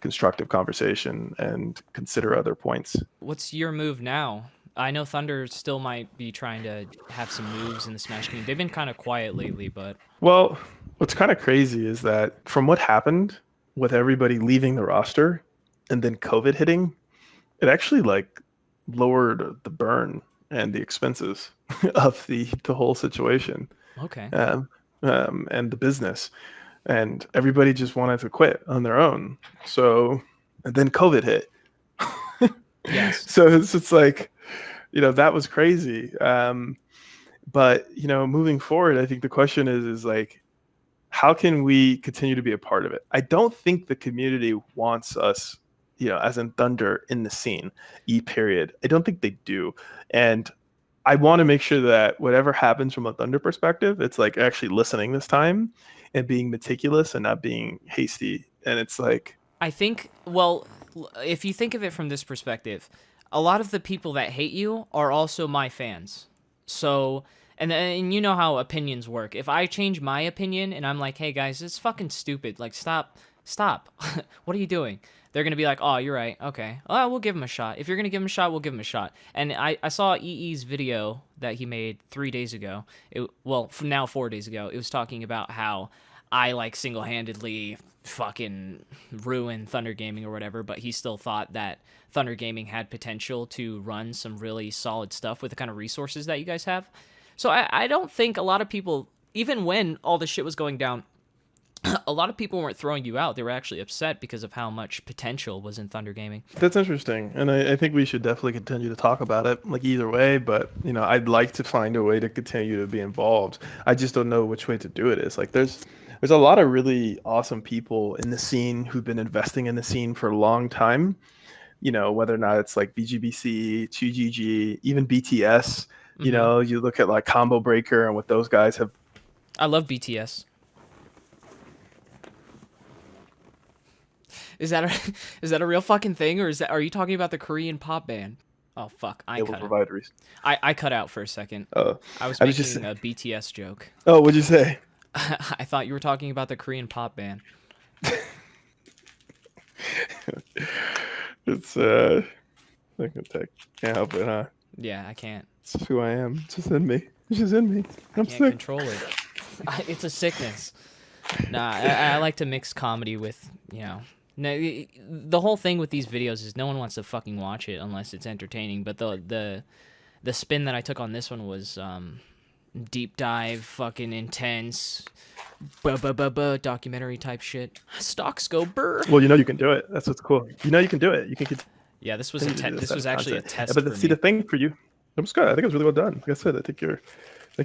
constructive conversation and consider other points. What's your move now? I know Thunder still might be trying to have some moves in the Smash game. They've been kind of quiet lately, but... Well, what's kind of crazy is that from what happened with everybody leaving the roster and then COVID hitting, it actually like lowered the burn and the expenses of the whole situation. Okay. And the business. And everybody just wanted to quit on their own. So, and then COVID hit. Yes. So it's like, that was crazy. But, moving forward, I think the question is like, how can we continue to be a part of it? I don't think the community wants us, as in Thunder in the scene, period. I don't think they do. And I want to make sure that whatever happens from a Thunder perspective, it's like actually listening this time and being meticulous and not being hasty. And it's like, I think, well, if you think of it from this perspective, a lot of the people that hate you are also my fans. So, and you know how opinions work. If I change my opinion and I'm like, hey guys, this is fucking stupid. Like, stop. What are you doing? They're going to be like, oh, you're right. Okay. Oh, we'll give him a shot. If you're going to give him a shot, we'll give him a shot. And I saw EE's video that he made 3 days ago. Now 4 days ago. It was talking about how I like single-handedly fucking ruined Thunder Gaming or whatever, but he still thought that Thunder Gaming had potential to run some really solid stuff with the kind of resources that you guys have. So I don't think a lot of people, even when all this shit was going down, a lot of people weren't throwing you out. They were actually upset because of how much potential was in Thunder Gaming. That's interesting. And I think we should definitely continue to talk about it, like either way. But, I'd like to find a way to continue to be involved. I just don't know which way to do it is. Like there's a lot of really awesome people in the scene who've been investing in the scene for a long time. Whether or not it's like VGBC, 2GG, even BTS. Mm-hmm. You look at like Combo Breaker and what those guys have. I love BTS. Is that a real fucking thing, or are you talking about the Korean pop band? Oh fuck, I cut out for a second. I was making a BTS joke. Oh, what'd you say? I thought you were talking about the Korean pop band. It's I can't help it, huh? Yeah, I can't. It's just who I am. It's just in me. I'm Can't sick. control it. It's a sickness. Nah, I like to mix comedy with, No, the whole thing with these videos is no one wants to fucking watch it unless it's entertaining. But the spin that I took on this one was deep dive, fucking intense, documentary type shit. Stocks go burr. Well, you can do it. That's what's cool. You can do it. You can. Yeah, this was this was actually a test. But for see, me. the thing for you, it was good. I think it was really well done. Like I said, I think you're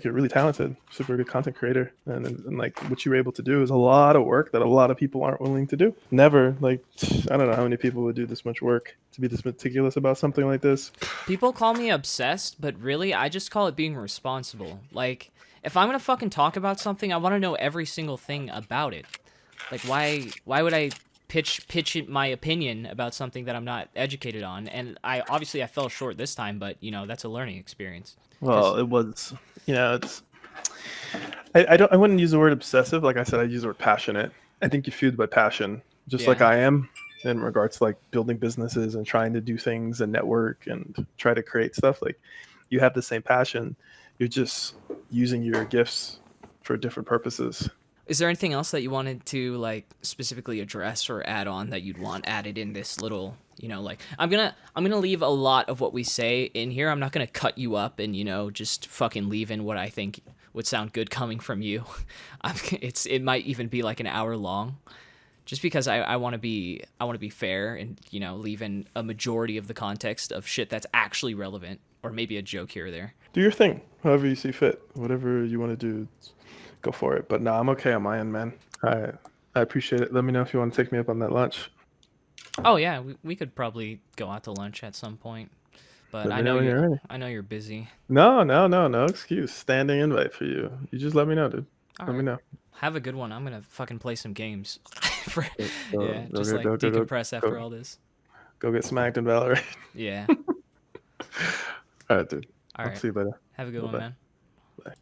really talented, super good content creator, and like what you were able to do is a lot of work that a lot of people aren't willing to do. Never, like, I don't know how many people would do this much work to be this meticulous about something like this. People call me obsessed, but really, I just call it being responsible. Like, if I'm gonna fucking talk about something, I want to know every single thing about it. Like, why would I pitch my opinion about something that I'm not educated on? And I fell short this time, but that's a learning experience. Well, it was, it's. I wouldn't use the word obsessive. Like I said, I use the word passionate. I think you're fueled by passion, just like I am, in regards to like building businesses and trying to do things and network and try to create stuff. Like you have the same passion. You're just using your gifts for different purposes. Is there anything else that you wanted to like specifically address or add on that you'd want added in this little, like I'm gonna leave a lot of what we say in here. I'm not gonna cut you up and just fucking leave in what I think would sound good coming from you. It might even be like an hour long, just because I want to be fair and leave in a majority of the context of shit that's actually relevant, or maybe a joke here or there. Do your thing, however you see fit, whatever you want to do. Go for it. But no, I'm okay on my end, man. I appreciate it. Let me know if you want to take me up on that lunch. Oh yeah, we could probably go out to lunch at some point. but Let I me know know when you're ready. I know you're busy. No excuse. Standing invite for you. You just let me know, dude. Let me know. Have a good one. I'm gonna fucking play some games. Go Just like decompress after all this. Go get smacked in Valorant. Yeah. All right, dude. All I'll right. see you later. Have a good one, Bye-bye. man. Bye.